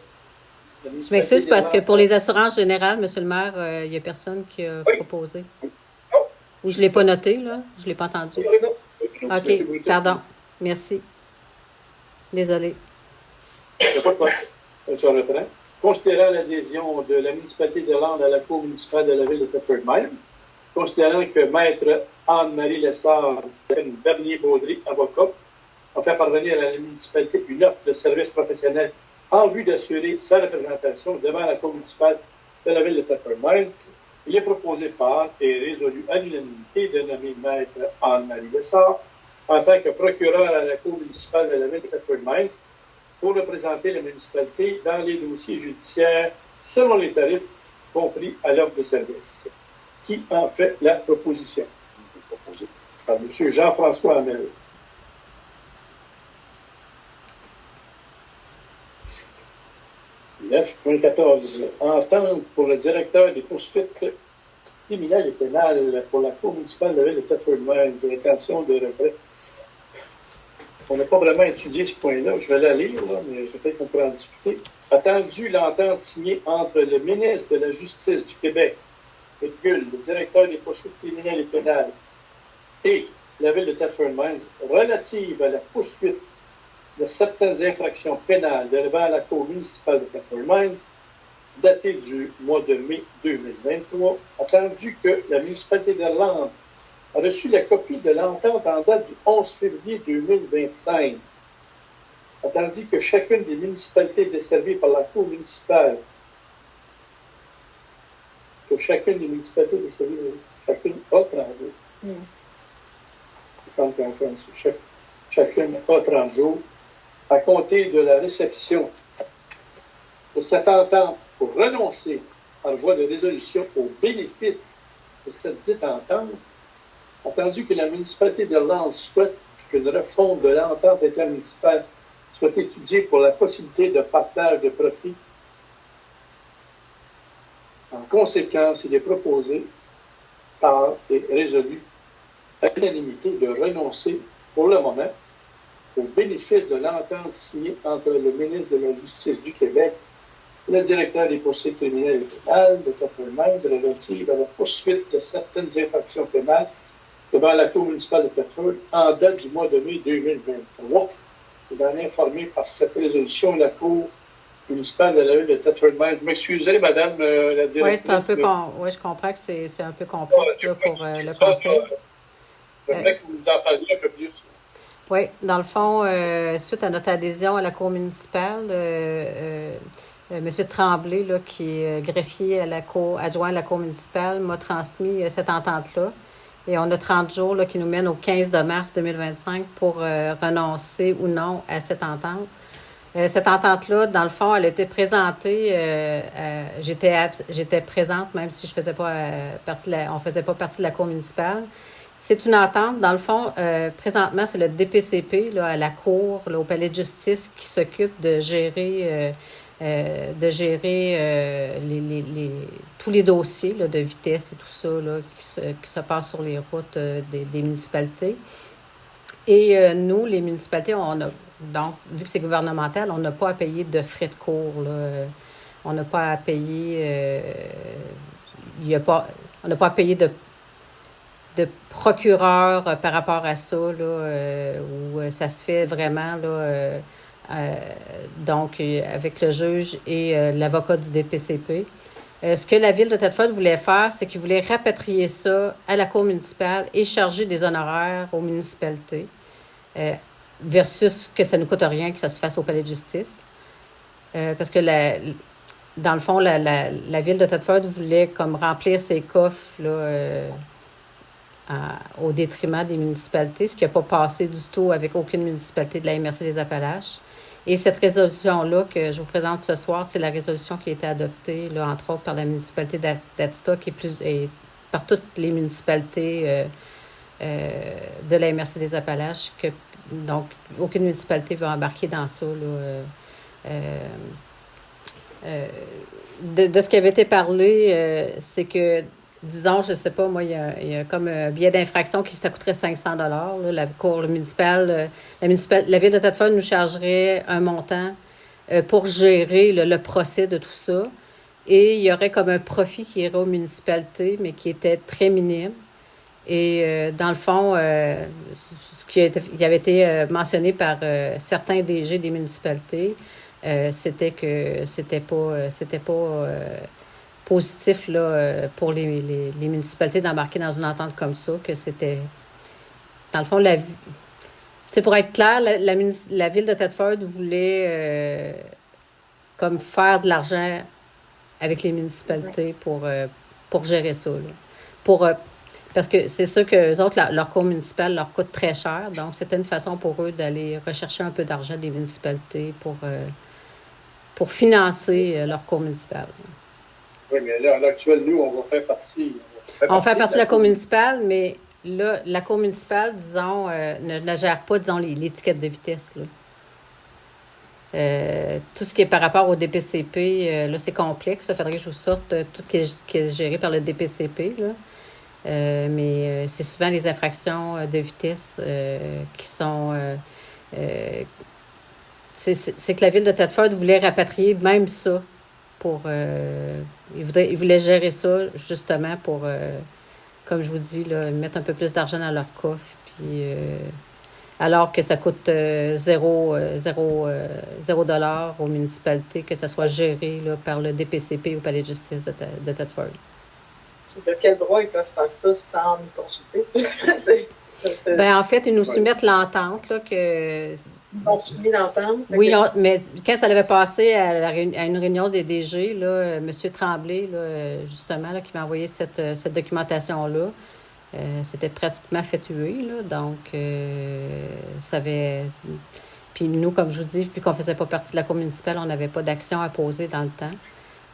Je m'excuse parce que pour les assurances générales, M. le maire, il n'y a personne qui a proposé. Ou je ne l'ai pas noté, là. Je ne l'ai pas entendu. OK, pardon. Merci. Désolée. Il n'y a pas de problème. Sur le train. Considérant l'adhésion de la municipalité d'Irlande à la cour municipale de la ville de Thetford Mines, considérant que Maître Anne-Marie Lessard, Bernier-Baudry, avocat, a fait parvenir à la municipalité une offre de service professionnel en vue d'assurer sa représentation devant la cour municipale de la ville de Thetford Mines, il est proposé par et résolu à l'unanimité de nommer Maître Anne-Marie Lessard en tant que procureur à la cour municipale de la ville de Thetford Mines pour représenter la municipalité dans les dossiers judiciaires selon les tarifs compris à l'offre de service. Qui en fait la proposition? Par M. Jean-François Hamel. « 9.14. Entente pour le directeur des poursuites criminelles et pénales pour la Cour municipale de la ville de Thetford Mines, rétention de retrait. » On n'a pas vraiment étudié ce point-là. Je vais la lire, là, mais peut-être qu'on pourra en discuter. Attendu l'entente signée entre le ministre de la Justice du Québec, le directeur des poursuites criminelles et pénales, et la ville de Thetford Mines, relative à la poursuite de certaines infractions pénales relevant à la Cour municipale de Thetford Mines, datée du mois de mai 2023, attendu que la municipalité d'Irlande a reçu la copie de l'entente en date du 11 février 2025, attendu que chacune des municipalités desservies par la Cour municipale, chacune a 30 jours. Il semble qu'on fait ainsi. Chacune a 30 jours à compter de la réception de cette entente pour renoncer par voie de résolution au bénéfice de cette dite entente Entendu que la municipalité d'Irlande souhaite qu'une refonte de l'entente intermunicipale soit étudiée pour la possibilité de partage de profits, en conséquence, il est proposé par et résolu à l'unanimité de renoncer, pour le moment, au bénéfice de l'entente signée entre le ministre de la Justice du Québec et le directeur des poursuites criminelles et pénales de Thetford-Mines relative à la poursuite de certaines infractions pénales devant la Cour municipale de Thetford en date du mois de mai 2023. Je en informé par cette résolution la Cour municipale de la ville de Thetford-Mines. M'excusez, madame la directrice. Oui, c'est un peu oui, je comprends que c'est un peu complexe là, pour le conseil. J'aimerais que vous nous en parliez un peu plus. Oui, dans le fond, suite à notre adhésion à la Cour municipale, M. Tremblay, là, qui est greffier à la Cour, adjoint à la Cour municipale, m'a transmis cette entente-là. Et on a 30 jours là, qui nous mènent au 15 de mars 2025 pour renoncer ou non à cette entente. Cette entente-là, dans le fond, elle a été présentée. J'étais présente, même si je faisais pas on faisait pas partie de la Cour municipale. C'est une entente. Dans le fond, présentement, c'est le DPCP là, à la Cour, là, au Palais de justice, qui s'occupe de gérer tous les dossiers là, de vitesse et tout ça là, qui se passent sur les routes des municipalités. Et nous, les municipalités, donc, vu que c'est gouvernemental, on n'a pas à payer de frais de cour. Là. On n'a pas à payer... on n'a pas à payer de procureur par rapport à ça, là, où ça se fait vraiment... là. Donc, avec le juge et l'avocat du DPCP. Ce que la Ville de Thetford voulait faire, c'est qu'il voulait rapatrier ça à la Cour municipale et charger des honoraires aux municipalités versus que ça ne nous coûte rien que ça se fasse au Palais de justice. Parce que, dans le fond, la Ville de Thetford voulait comme remplir ses coffres là, au détriment des municipalités, ce qui n'a pas passé du tout avec aucune municipalité de la MRC des Appalaches. Et cette résolution-là que je vous présente ce soir, c'est la résolution qui a été adoptée, là, entre autres, par la municipalité d'Atsta et par toutes les municipalités de la MRC des Appalaches. Donc, aucune municipalité veut embarquer dans ça. Là, de ce qui avait été parlé, c'est que, disons, je ne sais pas, moi, il y a comme un billet d'infraction ça coûterait 500 $. Là, la Cour municipale, la Ville de Thetford nous chargerait un montant pour gérer le procès de tout ça. Et il y aurait comme un profit qui irait aux municipalités, mais qui était très minime. Et dans le fond, ce qui avait été mentionné par certains DG des municipalités, c'était que c'était pas positif là, pour les municipalités d'embarquer dans une entente comme ça, que c'était... Dans le fond, pour être clair, la Ville de Thetford voulait comme faire de l'argent avec les municipalités pour gérer ça. Là. Parce que c'est sûr que eux autres, leur cour municipale leur coûte très cher. Donc, c'était une façon pour eux d'aller rechercher un peu d'argent des municipalités pour financer leur cour municipale. Oui, mais là, à l'heure actuelle, nous, on va faire partie... On fait partie de la cour municipale, mais là, la cour municipale, disons, ne gère pas, disons, l'étiquette de vitesse. Là. Tout ce qui est par rapport au DPCP, là, c'est complexe. Il faudrait que je vous sorte tout ce qui est géré par le DPCP. Là. Mais c'est souvent les infractions de vitesse qui sont... c'est que la Ville de Thetford voulait rapatrier même ça pour... ils voulaient gérer ça justement pour, comme je vous dis, là, mettre un peu plus d'argent dans leur coffre. Puis, alors que ça coûte 0 $ aux municipalités, que ça soit géré là, par le DPCP au Palais de justice de Thetford. De quel droit ils peuvent faire ça sans nous consulter? Ben, en fait, ils nous soumettent l'entente. Là, que... Ils ont soumis l'entente? Oui, mais quand ça avait passé à une réunion des DG, là, M. Tremblay, là, justement, là, qui m'a envoyé cette documentation-là, c'était pratiquement fait tuer. Là, donc, ça avait... Puis nous, comme je vous dis, vu qu'on ne faisait pas partie de la cour municipale, on n'avait pas d'action à poser dans le temps.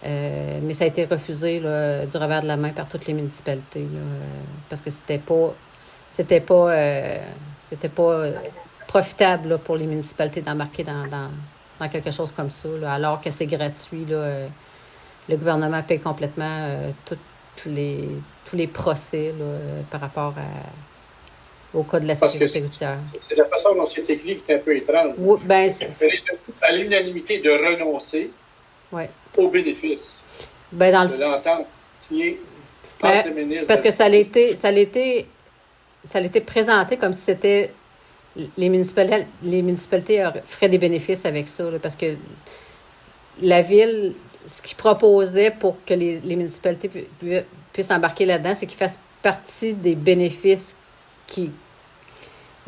Mais ça a été refusé là, du revers de la main par toutes les municipalités. Là, parce que c'était pas c'était pas profitable là, pour les municipalités d'embarquer dans quelque chose comme ça, là, alors que c'est gratuit. Là, le gouvernement paye complètement tous les procès là, par rapport au cas de la sécurité routière. C'est la façon dont c'est écrit qui est un peu étrange. Oui, ben, à l'unanimité de renoncer aux bénéfices de l'entente signée entre le ministre. Parce que ça a été présenté comme si c'était les municipalités feraient des bénéfices avec ça, là, parce que la Ville, ce qu'ils proposait pour que les municipalités puissent embarquer là-dedans, c'est qu'ils fassent partie des bénéfices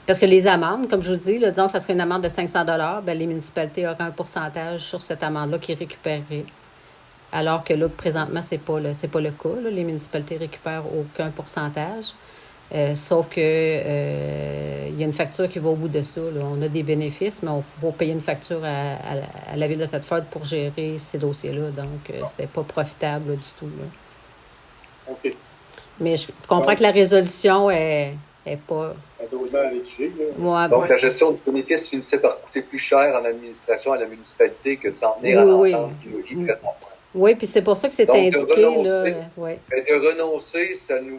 parce que les amendes, comme je vous dis, là, disons que ça serait une amende de 500 $, ben, les municipalités auraient un pourcentage sur cette amende-là qu'ils récupéreraient. Alors que là, présentement, c'est pas le cas. Là. Les municipalités récupèrent aucun pourcentage. Sauf que il y a une facture qui va au bout de ça. Là. On a des bénéfices, mais il faut payer une facture à la Ville de Thetford pour gérer ces dossiers-là. Donc, c'était pas profitable là, du tout. Là. OK. Mais je comprends que la résolution est pas... Donc, la gestion du bénéfice finissait par coûter plus cher en administration à la municipalité que de s'en tenir à l'entente qui nous lie traitement. Oui, puis c'est pour ça que c'est indiqué. De renoncer, ça nous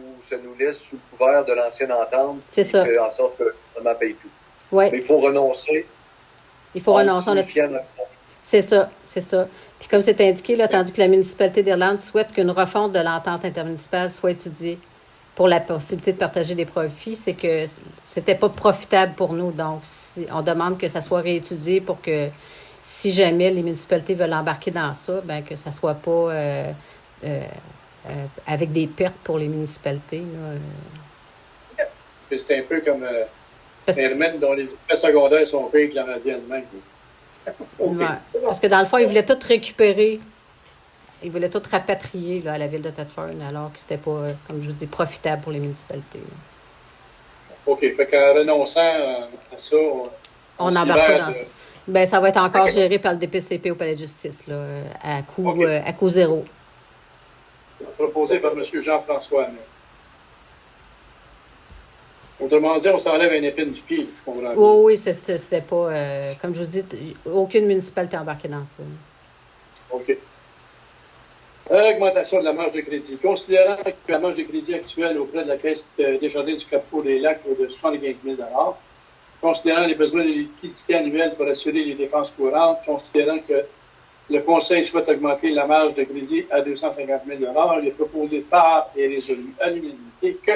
laisse sous le couvert de l'ancienne entente. C'est ça. Fait en sorte que le gouvernement ne paye plus. Oui. Mais il faut renoncer. Il faut renoncer. C'est ça. Puis comme c'est indiqué, là, tandis que la municipalité d'Irlande souhaite qu'une refonte de l'entente intermunicipale soit étudiée pour la possibilité de partager des profits, c'est que c'était pas profitable pour nous. Donc, on demande que ça soit réétudié pour que si jamais les municipalités veulent embarquer dans ça, ben que ça soit pas avec des pertes pour les municipalités. C'est un peu comme Hermène, dont les effets secondaires sont pires que la maladie elle-même. Okay. Ouais. Parce que dans le fond, ils voulaient tout récupérer. Ils voulaient tout rapatrier là, à la Ville de Thetford, alors que c'était pas, comme je vous dis, profitable pour les municipalités. Là. OK. Fait qu'en renonçant à ça, on n'embarque pas dans ça. Ben, ça va être encore géré par le DPCP au Palais de justice, là, à coût zéro. Proposé par M. Jean-François Hamel. Autrement dit, on s'enlève une épine du pied. Oui, c'était pas... comme je vous dis, aucune municipalité embarquée dans ça. OK. Augmentation de la marge de crédit. Considérant que la marge de crédit actuelle auprès de la Caisse des Jardins du Carrefour-des-Lacs est de 75 000 $, considérant les besoins de liquidité annuelle pour assurer les dépenses courantes, considérant que le Conseil souhaite augmenter la marge de crédit à 250 000 $, il est proposé par et résolu à l'unanimité que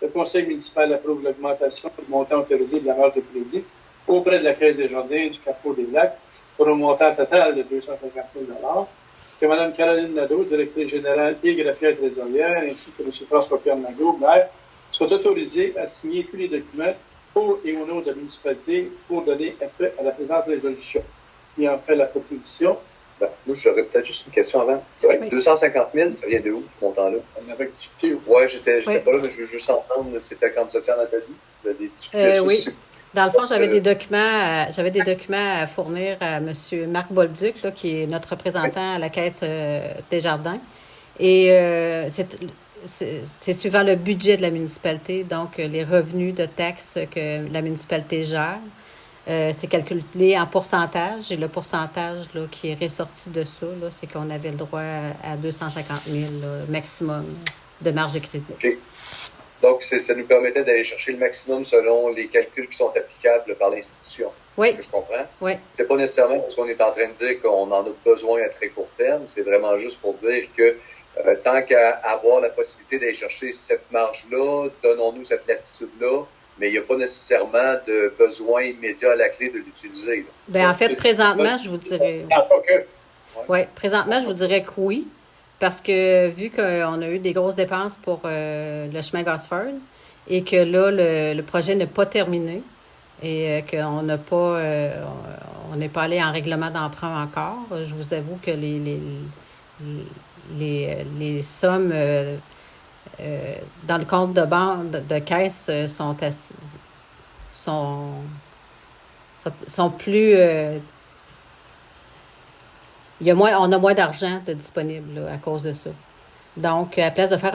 le Conseil municipal approuve l'augmentation du montant autorisé de la marge de crédit auprès de la Caisse des Jardins du Carrefour-des-Lacs pour un montant total de 250 000 $, que Mme Caroline Nadeau, directrice générale et greffière trésorière, ainsi que M. François-Pierre Nadeau, maire, soient autorisés à signer tous les documents pour et au nom de la municipalité pour donner effet à la présente résolution. Qui en fait la proposition? Moi, j'aurais peut-être juste une question avant. C'est vrai que 250 000, ça vient de où, ce montant-là? On avait discuté. Oui, j'étais pas là, mais je veux juste entendre, c'était quand vous étiez en Nathalie? Vous avez discuté oui. Dans le fond, j'avais des documents à fournir à M. Marc Bolduc, là, qui est notre représentant à la Caisse des Jardins. Et c'est suivant le budget de la municipalité, donc les revenus de taxes que la municipalité gère. C'est calculé en pourcentage, et le pourcentage là, qui est ressorti de ça, là, c'est qu'on avait le droit à 250 000 là, maximum de marge de crédit. OK. Donc, ça nous permettait d'aller chercher le maximum selon les calculs qui sont applicables par l'institution. Oui. Ce que je comprends. Oui. C'est pas nécessairement parce qu'on est en train de dire qu'on en a besoin à très court terme. C'est vraiment juste pour dire que tant qu'à avoir la possibilité d'aller chercher cette marge-là, donnons-nous cette latitude-là, mais il n'y a pas nécessairement de besoin immédiat à la clé de l'utiliser. Bien, en fait, présentement, je vous dirais... Oui, présentement, je vous dirais que oui. Parce que vu qu'on a eu des grosses dépenses pour le chemin Gosford et que là, le projet n'est pas terminé et qu'on n'a pas, on n'est pas allé en règlement d'emprunt encore, je vous avoue que les sommes dans le compte de caisse sont plus... on a moins d'argent de disponible là, à cause de ça. Donc, à place de faire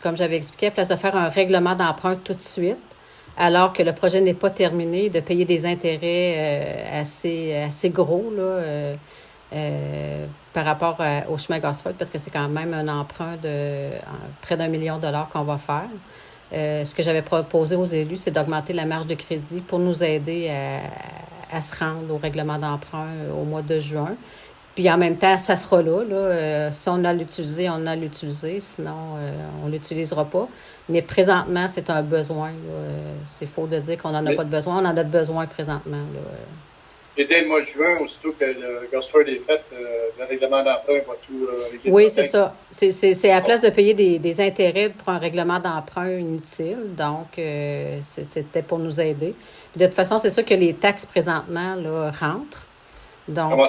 comme j'avais expliqué, à place de faire un règlement d'emprunt tout de suite, alors que le projet n'est pas terminé, de payer des intérêts assez gros là, par rapport au chemin Gosford, parce que c'est quand même un emprunt de près d'1 million de dollars qu'on va faire. Ce que j'avais proposé aux élus, c'est d'augmenter la marge de crédit pour nous aider à se rendre au règlement d'emprunt au mois de juin. Puis en même temps, ça sera là. Si on a l'utilisé, on a l'utilisé. Sinon, on ne l'utilisera pas. Mais présentement, c'est un besoin. C'est faux de dire qu'on n'en a pas de besoin. On en a de besoin présentement. Là. Et dès le mois de juin, aussitôt que le Gosford est fait, le règlement d'emprunt va tout régler. Oui, c'est ça. C'est à la place de payer des intérêts pour un règlement d'emprunt inutile. Donc, c'était pour nous aider. Puis de toute façon, c'est sûr que les taxes présentement là, rentrent. Donc,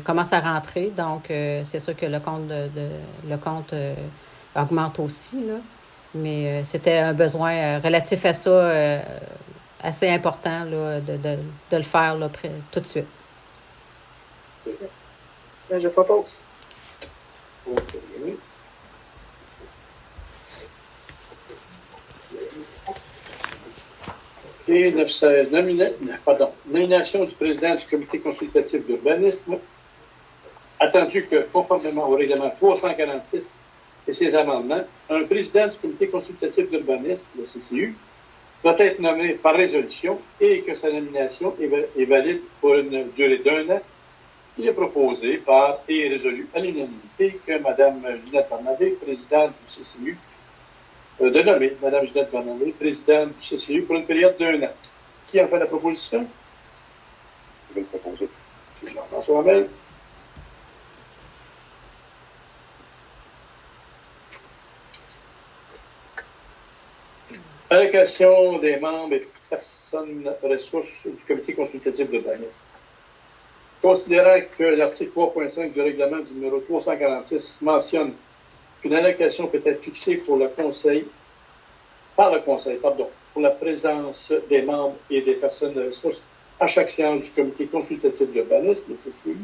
commence à rentrer. Donc, c'est sûr que le compte augmente aussi. Là. Mais c'était un besoin relatif à ça assez important là, de le faire là, tout de suite. Je propose. OK, 916. Nomination du président du comité consultatif d'urbanisme. Attendu que, conformément au règlement 346 et ses amendements, un président du comité consultatif d'urbanisme, le CCU, doit être nommé par résolution et que sa nomination est valide pour une durée d'1 an. Il est proposé par et résolu à l'unanimité que Mme Ginette Barnabé, présidente du CCU, de nommer Mme Ginette Barnabé, présidente du CCU, pour une période d'1 an. Qui a fait la proposition? Je vais le proposer. C'est Jean-François Hamel. Allocation des membres et personnes ressources du comité consultatif d'urbanisme. Considérant que l'article 3.5 du règlement du numéro 346 mentionne qu'une allocation peut être fixée par le conseil, pour la présence des membres et des personnes de ressources à chaque séance du comité consultatif d'urbanisme, le CCU,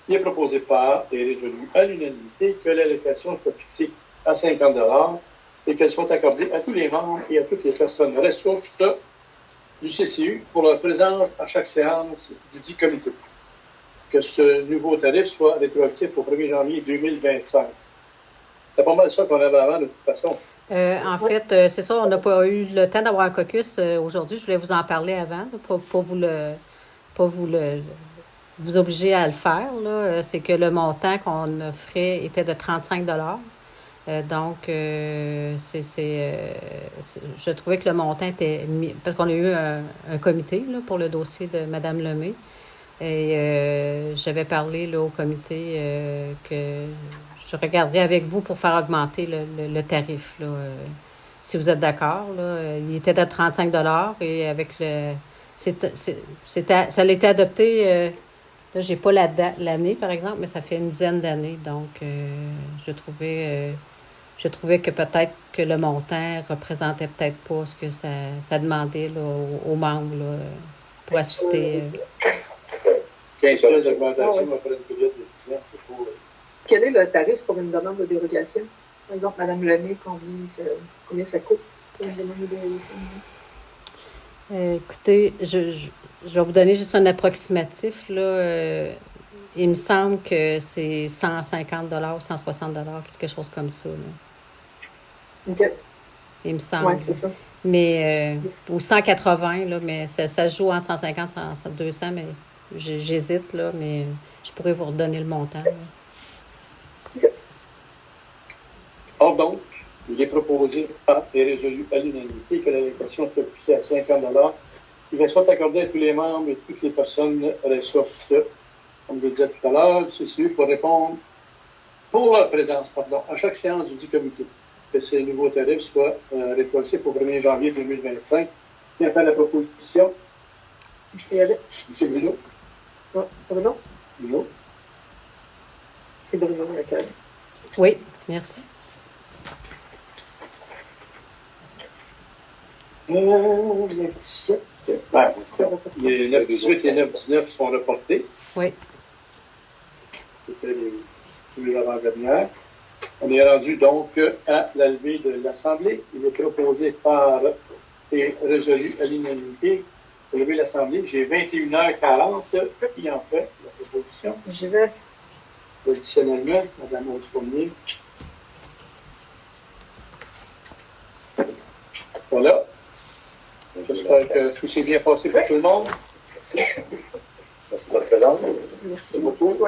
il est proposé par et résolu à l'unanimité que l'allocation soit fixée à 50 $ et qu'elle soit accordée à tous les membres et à toutes les personnes ressources du CCU pour leur présence à chaque séance du dit comité. Que ce nouveau tarif soit rétroactif au 1er janvier 2025. C'est pas mal ça qu'on avait avant, de toute façon. En fait, c'est ça, on n'a pas eu le temps d'avoir un caucus aujourd'hui. Je voulais vous en parler avant, là, pour vous obliger à le faire. Là. C'est que le montant qu'on offrait était de 35 $. Donc, je trouvais que le montant était mis, parce qu'on a eu un comité là, pour le dossier de Mme Lemay. Et j'avais parlé là, au comité que je regarderai avec vous pour faire augmenter le tarif. Là, si vous êtes d'accord. Là. Il était de 35 $ et avec le... ça a été adopté... là, j'ai pas l'année, par exemple, mais ça fait une dizaine d'années. Donc, je trouvais que peut-être que le montant représentait peut-être pas ce que ça demandait là, aux membres là, pour assister. 15 $ d'augmentation après une période de 10 ans, c'est pour... Quel est le tarif pour une demande de dérogation? Par exemple, Mme Lemay, combien ça coûte pour une demande de dérogation? Écoutez, je vais vous donner juste un approximatif. Là. Il me semble que c'est 150 $ ou 160 $, quelque chose comme ça. Là. OK. Il me semble. Oui, c'est ça. Mais, ou 180, là, mais ça joue entre 150 et 200, mais j'hésite, là, mais je pourrais vous redonner le montant. Là. Or donc, il est proposé par et résolu à l'unanimité que l'allocation soit fixée à 50 $ qui soit accordée à tous les membres et toutes les personnes ressources, comme je le disais tout à l'heure, du CCU pour répondre pour leur présence, à chaque séance du dit comité. Que ces nouveaux tarifs soient rétroactifs au 1er janvier 2025. Qui a fait la proposition? M. Bruno. Bruno? Bruno. C'est Bruno, d'accord. Oui, merci. 17. Les 9-18 et 9-19 sont reportés. Oui. C'était les avant-dernières. On est rendu donc à la levée de l'Assemblée. Il est proposé par est résolu à l'unanimité. Pour lever l'Assemblée, j'ai 21h40. Qui en fait la proposition? J'y vais. Additionnellement, Mme Osfournier. Voilà. J'espère que tout s'est bien passé pour tout le monde. Merci de votre présence. Merci beaucoup.